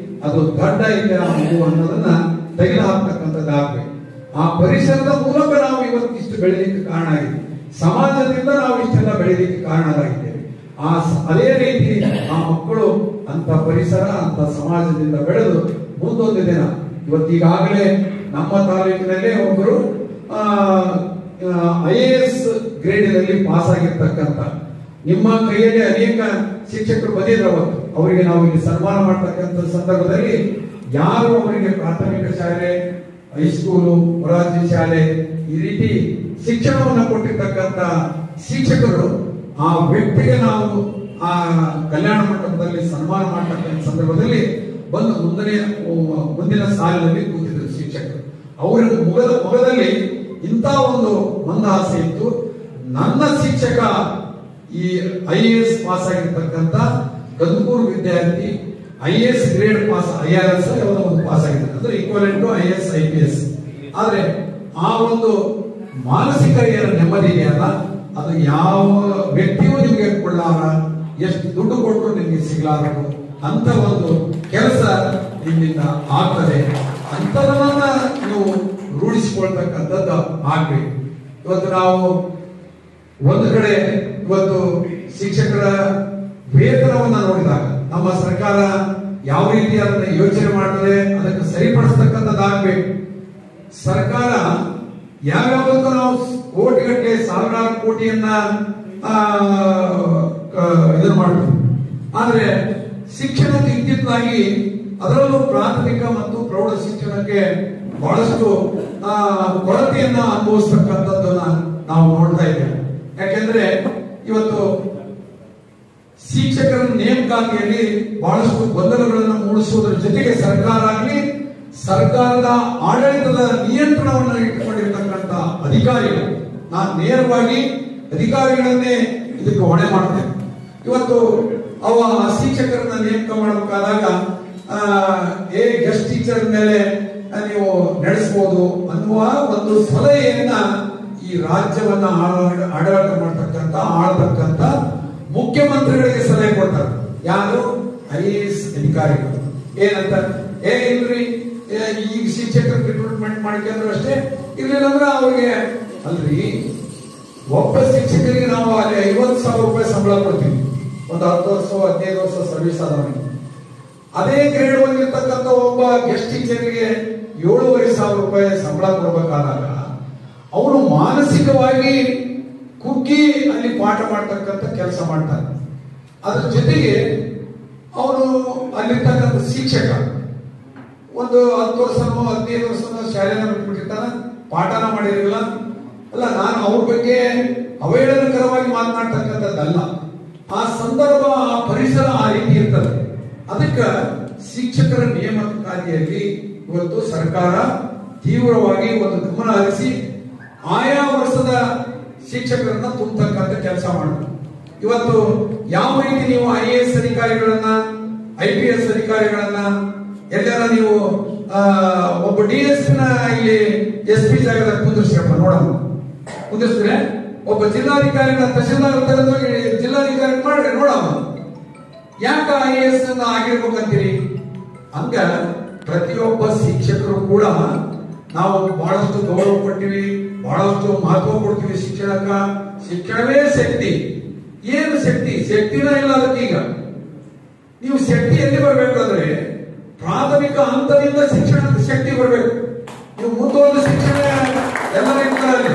ಅದು ದಡ್ಡ ಇದೆ ಆ ಮಗು ಅನ್ನೋದನ್ನ ತೆಗೆದು ಹಾಕ್ತಕ್ಕಂಥದ್ದಾಗಬೇಕು. ಆ ಪರಿಸರದ ಮೂಲಕ ನಾವು ಇವತ್ತು ಇಷ್ಟು ಬೆಳೆಯಲಿಕ್ಕೆ ಕಾರಣ ಆಗಿದೆ. ಸಮಾಜದಿಂದ ನಾವು ಇಷ್ಟೆಲ್ಲ ಬೆಳೆಯಲಿಕ್ಕೆ ಕಾರಣರಾಗಿದ್ದೇವೆ. ಅದೇ ರೀತಿ ಆ ಮಕ್ಕಳು ಅಂತ ಪರಿಸರ ಅಂತ ಸಮಾಜದಿಂದ ಬೆಳೆದು ಮುಂದೊಂದು ದಿನ ಇವತ್ತೀಗಾಗಲೇ ನಮ್ಮ ತಾಲೂಕಿನಲ್ಲೇ ಒಬ್ಬರು IAS ಗ್ರೇಡಿನಲ್ಲಿ ಪಾಸ್ ಆಗಿರ್ತಕ್ಕಂಥ ನಿಮ್ಮ ಕೈಯಲ್ಲಿ ಅನೇಕ ಶಿಕ್ಷಕರು ಬಂದಿದ್ರು. ಅವರಿಗೆ ನಾವು ಇಲ್ಲಿ ಸನ್ಮಾನ ಮಾಡ್ತಕ್ಕಂಥ ಸಂದರ್ಭದಲ್ಲಿ ಯಾರು ಅವರಿಗೆ ಪ್ರಾಥಮಿಕ ಶಾಲೆ, ಹೈಸ್ಕೂಲು, ಮೊರಾರ್ಜಿ ಶಾಲೆ ಈ ರೀತಿ ಶಿಕ್ಷಣವನ್ನು ಕೊಟ್ಟಿರ್ತಕ್ಕಂಥ ಶಿಕ್ಷಕರು ಆ ವ್ಯಕ್ತಿಗೆ ನಾವು ಆ ಕಲ್ಯಾಣ ಮಂಟಪದಲ್ಲಿ ಸನ್ಮಾನ ಮಾಡತಕ್ಕಂಥ ಸಂದರ್ಭದಲ್ಲಿ ಬಂದು ಮುಂದಿನ ಸಾಲಿನಲ್ಲಿ ಕೂತಿದ್ರು ಶಿಕ್ಷಕರು. ಅವರ ಮೊಗದಲ್ಲಿ ಇಂಥ ಒಂದು ಮಂದಹಾಸ ಇತ್ತು. ನನ್ನ ಶಿಕ್ಷಕ ಈ IAS ಪಾಸ್ ಆಗಿರ್ತಕ್ಕಂಥ ಗಂದೂರು ವಿದ್ಯಾರ್ಥಿ IAS ಗ್ರೇಡ್ ಪಾಸ್, IRS ಒಂದು ಪಾಸ್ ಆಗಿದೆ ಅಂದ್ರೆ ಈಕ್ವಲೆಂಟ್ ಟು IAS IPS. ಆದ್ರೆ ಆ ಒಂದು ಮಾನಸಿಕ ಏನು ನೆಮ್ಮದಿ ಇದೆಯಲ್ಲ ಅದು ಯಾವ ವ್ಯಕ್ತಿಯೂ ನಿಮಗೆ ಕೊಡಲಾರ, ಎಷ್ಟು ದುಡ್ಡು ಕೊಟ್ಟರು ನಿಮಗೆ ಸಿಗಲಾರದು ಅಂತ ಒಂದು ಕೆಲಸ ನಿಮ್ಮಿಂದ ಆಗ್ತದೆ. ಅಂತದನ್ನ ನೀವು ರೂಢಿಸಿಕೊಳ್ತಕ್ಕಂಥದ್ದು ಆಗ್ಬೇಕು. ಇವತ್ತು ನಾವು ಒಂದು ಕಡೆ ಇವತ್ತು ಶಿಕ್ಷಕರ ವೇತನವನ್ನ ನೋಡಿದಾಗ ನಮ್ಮ ಸರ್ಕಾರ ಯಾವ ರೀತಿ ಅದನ್ನ ಯೋಚನೆ ಮಾಡ್ತದೆ ಅದಕ್ಕೆ ಸರಿಪಡಿಸ್ತಕ್ಕಂಥದ್ದಾಗಬೇಕು. ಸರ್ಕಾರ ಯಾವ್ಯಾವಕ್ಕೂ ನಾವು ಕೋಟಿಗಟ್ಟಲೆ ಸಾವಿರಾರು ಕೋಟಿಯನ್ನ ಇದನ್ನು ಮಾಡ್ತೀವಿ. ಆದ್ರೆ ಶಿಕ್ಷಣಕ್ಕೆ ಇತ್ತಿತ್ತಲಾಗಿ ಅದರಲ್ಲೂ ಪ್ರಾಥಮಿಕ ಮತ್ತು ಪ್ರೌಢ ಶಿಕ್ಷಣಕ್ಕೆ ಬಹಳಷ್ಟು ಕೊರತೆಯನ್ನ ಅನುಭವಿಸ್ತಕ್ಕಂಥದ್ದನ್ನ ನಾವು ನೋಡ್ತಾ ಇದ್ದೇವೆ. ಯಾಕೆಂದ್ರೆ ಇವತ್ತು ಶಿಕ್ಷಕರ ನೇಮಕಾತಿಯಲ್ಲಿ ಬಹಳಷ್ಟು ಗೊಂದಲಗಳನ್ನು ಮೂಡಿಸುವುದರ ಜೊತೆಗೆ ಸರ್ಕಾರ ಆಗಲಿ ಸರ್ಕಾರದ ಆಡಳಿತದ ನಿಯಂತ್ರಣವನ್ನು ಇಟ್ಟುಕೊಂಡಿರ್ತಕ್ಕಂಥ ಅಧಿಕಾರಿಗಳು, ನಾನು ನೇರವಾಗಿ ಅಧಿಕಾರಿಗಳನ್ನೇ ಇದಕ್ಕೆ ಹೊಣೆ ಮಾಡ್ತೇನೆ. ಇವತ್ತು ಅವ ಶಿಕ್ಷಕರನ್ನ ನೇಮಕ ಮಾಡಬೇಕಾದಾಗ ಗೆಸ್ಟ್ ಟೀಚರ್ ಮೇಲೆ ನೀವು ನಡೆಸಬಹುದು ಅನ್ನುವ ಒಂದು ಸಲಹೆಯನ್ನ ಈ ರಾಜ್ಯವನ್ನ ಆಡಳಿತ ಆಳತಕ್ಕಂಥ ಮುಖ್ಯಮಂತ್ರಿಗಳಿಗೆ ಸಲಹೆ ಕೊಡ್ತಾರೆ. ಯಾರು? IAS ಅಧಿಕಾರಿಗಳು. ಏನಂತ? ಇಲ್ರಿ ಈಗ ಶಿಕ್ಷಕರು ರಿಕ್ರೂಟ್ಮೆಂಟ್ ಮಾಡ್ಕೊಂಡ್ರು ಅಷ್ಟೇ, ಇರ್ಲಿಲ್ಲ ಅಂದ್ರೆ ಅವ್ರಿಗೆ ಅಲ್ರಿ ಒಬ್ಬ ಶಿಕ್ಷಕರಿಗೆ ನಾವು ಅಲ್ಲಿ 50,000 ರೂಪಾಯಿ ಸಂಬಳ ಕೊಡ್ತೀವಿ. ಒಂದು 10 ವರ್ಷ 15 ವರ್ಷ ಸರ್ವಿಸ್ ಆದವನಿಗೆ. ಅದೇ ಗ್ರೇಡ್ ಬಂದಿರ್ತಕ್ಕಂಥ ಒಬ್ಬ ಗೆಸ್ಟ್ ಟೀಚರ್ಗೆ 7,500 ರೂಪಾಯಿ ಸಂಬಳ ಕೊಡ್ಬೇಕಾದಾಗ ಅವನು ಮಾನಸಿಕವಾಗಿ ಕುಗ್ಗಿ ಅಲ್ಲಿ ಪಾಠ ಮಾಡ್ತಕ್ಕಂಥ ಕೆಲಸ ಮಾಡ್ತಾನೆ. ಅದ್ರ ಜೊತೆಗೆ ಅವನು ಅಲ್ಲಿರ್ತಕ್ಕಂಥ ಶಿಕ್ಷಕ ಒಂದು 10 ವರ್ಷನೋ 15 ವರ್ಷನೋ ಶಾಲೆನ ಬಿಟ್ಬಿಟ್ಟಿರ್ತಾನೆ, ಪಾಠನ ಮಾಡಿರಲಿಲ್ಲ. ಅಲ್ಲ, ನಾನು ಅವ್ರ ಬಗ್ಗೆ ಅವಹೇಳನಕರವಾಗಿ ಮಾತನಾಡ್ತಕ್ಕಂಥದ್ದಲ್ಲ. ಆ ಸಂದರ್ಭ ಆ ಪರಿಸರ ಆ ರೀತಿ ಇರ್ತದೆ. ಅದಕ್ಕೆ ಶಿಕ್ಷಕರ ನೇಮಕಾತಿಯಲ್ಲಿ ಇವತ್ತು ಸರ್ಕಾರ ತೀವ್ರವಾಗಿ ಒಂದು ಗಮನ ಹರಿಸಿ ಆಯಾ ವರ್ಷದ ಶಿಕ್ಷಕರನ್ನ ತುಂಬತಕ್ಕಂಥ ಕೆಲಸ ಮಾಡುದು. ಇವತ್ತು ಯಾವ ರೀತಿ ನೀವು IAS ಅಧಿಕಾರಿಗಳನ್ನ IPS ಅಧಿಕಾರಿಗಳನ್ನ ಎಲ್ಲರ ನೀವು ಒಬ್ಬ DSP ನ ಇಲ್ಲಿ SP ಜಾಗದ ಕುಂದಿರ್ಸ್ರಪ್ಪ ನೋಡಮ್ಮ, ಕುಂದಿರ್ಸಿದ್ರೆ ಒಬ್ಬ ಜಿಲ್ಲಾಧಿಕಾರಿನ ತಹಶೀಲ್ದಾರ್ ತೆಗೆದೋಗಿ ಜಿಲ್ಲಾಧಿಕಾರಿ ಮಾಡ್ರಿ ನೋಡಮ್ಮ, ಯಾಕ IAS ಆಗಿರ್ಬೇಕಂತೀರಿ? ಹಂಗ ಪ್ರತಿಯೊಬ್ಬ ಶಿಕ್ಷಕರು ಕೂಡ ನಾವು ಬಹಳಷ್ಟು ಗೌರವ ಕೊಟ್ಟಿವಿ, ಬಹಳಷ್ಟು ಮಹತ್ವ ಕೊಡ್ತೀವಿ ಶಿಕ್ಷಣಕ್ಕ. ಶಿಕ್ಷಣವೇ ಶಕ್ತಿ. ಏನು ಶಕ್ತಿ? ಶಕ್ತಿನ ಇಲ್ಲ ಅದಕ್ಕೆ. ಈಗ ನೀವು ಶಕ್ತಿ ಎಲ್ಲಿ ಬರ್ಬೇಕಾದ್ರೆ ಪ್ರಾಥಮಿಕ ಹಂತದಿಂದ ಶಿಕ್ಷಣದ ಶಕ್ತಿ ಬರಬೇಕು. ನೀವು ಮುಂದುವರೆದ ಶಿಕ್ಷಣ ಎಲ್ಲರ ಇರ್ತಾರೆ,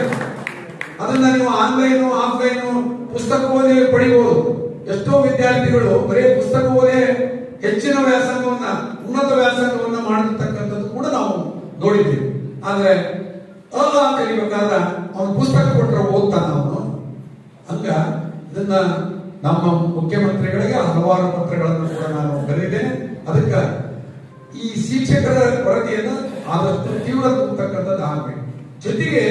ಅದನ್ನ ಆನ್ಲೈನು ಆಫ್ಲೈನು ಪುಸ್ತಕ ಓದಿ ಪಡಿಬಹುದು. ಎಷ್ಟೋ ವಿದ್ಯಾರ್ಥಿಗಳು ಬರೀ ಪುಸ್ತಕ ಓದಿ ಹೆಚ್ಚಿನ ವ್ಯಾಸಂಗವನ್ನ, ಉನ್ನತ ವ್ಯಾಸಂಗವನ್ನ ಮಾಡಿರ್ತಕ್ಕಂಥದ್ದು ಕೂಡ ನಾವು ನೋಡಿದ್ದೀವಿ. ಆದ್ರೆ ಕಲಿಬೇಕಾದ್ರೆ ಅವನು ಪುಸ್ತಕ ಕೊಟ್ಟರೆ ಓದ್ತಾನ ಅವನು. ಹಂಗ ಇದನ್ನ ನಮ್ಮ ಮುಖ್ಯಮಂತ್ರಿಗಳಿಗೆ ಹಲವಾರು ಪತ್ರಗಳನ್ನು ಕೂಡ ನಾನು ಬರೆದಿದ್ದೇನೆ. ಅದಕ್ಕೆ ಈ ಶಿಕ್ಷಕರ ಕೊರತೆಯನ್ನು ಆದಷ್ಟು ತೀವ್ರ ತುಂಬತಕ್ಕಂಥದ್ದು ಆಗಬೇಕು. ಜೊತೆಗೆ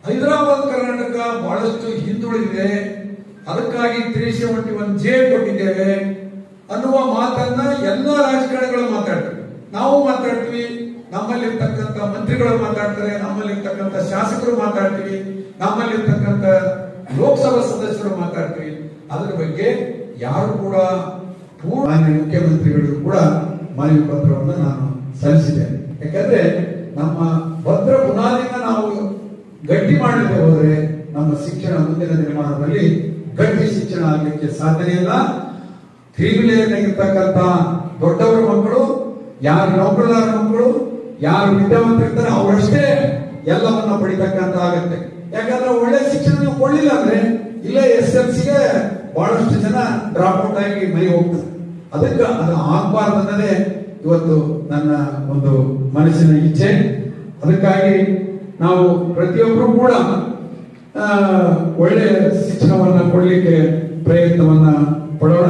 ಹೈದರಾಬಾದ್ ಕರ್ನಾಟಕ ಬಹಳಷ್ಟು ಹಿಂದುಳಿದಿದೆ, ಅದಕ್ಕಾಗಿ 371J ಕೊಟ್ಟಿದ್ದೇವೆ ಅನ್ನುವ ಮಾತನ್ನ ಎಲ್ಲ ರಾಜಕಾರಣಿಗಳು ಮಾತಾಡ್ತೀವಿ, ನಾವು ಮಾತಾಡ್ತೀವಿ, ನಮ್ಮಲ್ಲಿರ್ತಕ್ಕಂಥ ಮಂತ್ರಿಗಳು ಮಾತಾಡ್ತಾರೆ, ನಮ್ಮಲ್ಲಿರ್ತಕ್ಕಂಥ ಶಾಸಕರು ಮಾತಾಡ್ತೀವಿ, ನಮ್ಮಲ್ಲಿರ್ತಕ್ಕಂಥ ಲೋಕಸಭಾ ಸದಸ್ಯರು ಮಾತಾಡ್ತೀವಿ. ಅದರ ಬಗ್ಗೆ ಯಾರು ಕೂಡ ಮುಖ್ಯಮಂತ್ರಿಗಳಿಗೂ ಕೂಡ ಮನವಿ ಪತ್ರವನ್ನು ನಾನು ಸಲ್ಲಿಸಿದ್ದೇನೆ. ಯಾಕಂದ್ರೆ ನಮ್ಮ ಭದ್ರ ಬುನಾದಿನ ನಾವು ಗಟ್ಟಿ ಮಾಡಲಿಕ್ಕೆ ಹೋದ್ರೆ ನಮ್ಮ ಶಿಕ್ಷಣ ಮುಂದಿನ ನಿರ್ಮಾಣದಲ್ಲಿ ಗಟ್ಟಿ ಶಿಕ್ಷಣ ಆಗಲಿಕ್ಕೆ ಸಾಧ್ಯನೇ ಇಲ್ಲ. ಕ್ರೀಮಿಲಿರ್ತಕ್ಕಂಥ ದೊಡ್ಡವರ ಮಕ್ಕಳು, ಯಾರು ನೌಕರದಾರ ಮಕ್ಕಳು, ಯಾರು ವಿದ್ಯಾವಂತರಿರ್ತಾರೆ ಅವರಷ್ಟೇ ಎಲ್ಲವನ್ನ ಪಡಿತಕ್ಕಂತ ಆಗತ್ತೆ. ಯಾಕಂದ್ರೆ ಒಳ್ಳೆ ಶಿಕ್ಷಣ ನೀವು ಕೊಡ್ಲಿಲ್ಲ ಅಂದ್ರೆ ಇಲ್ಲೇ SLCಗೆ ಬಹಳಷ್ಟು ಜನ ಡ್ರಾಪ್ ಔಟ್ ಆಗಿ ಮನೆ ಹೋಗ್ತಾರೆ. ಅದಕ್ಕೆ ಅದು ಆಗಬಾರ್ದು ಅನ್ನೋದೇ ಇವತ್ತು ನನ್ನ ಒಂದು ಮನಸ್ಸಿನ ಇಚ್ಛೆ. ಅದಕ್ಕಾಗಿ ನಾವು ಪ್ರತಿಯೊಬ್ಬರು ಕೂಡ ಒಳ್ಳೆ ಶಿಕ್ಷಣವನ್ನ ಕೊಡ್ಲಿಕ್ಕೆ ಪ್ರಯತ್ನವನ್ನ ಪಡೋಣ.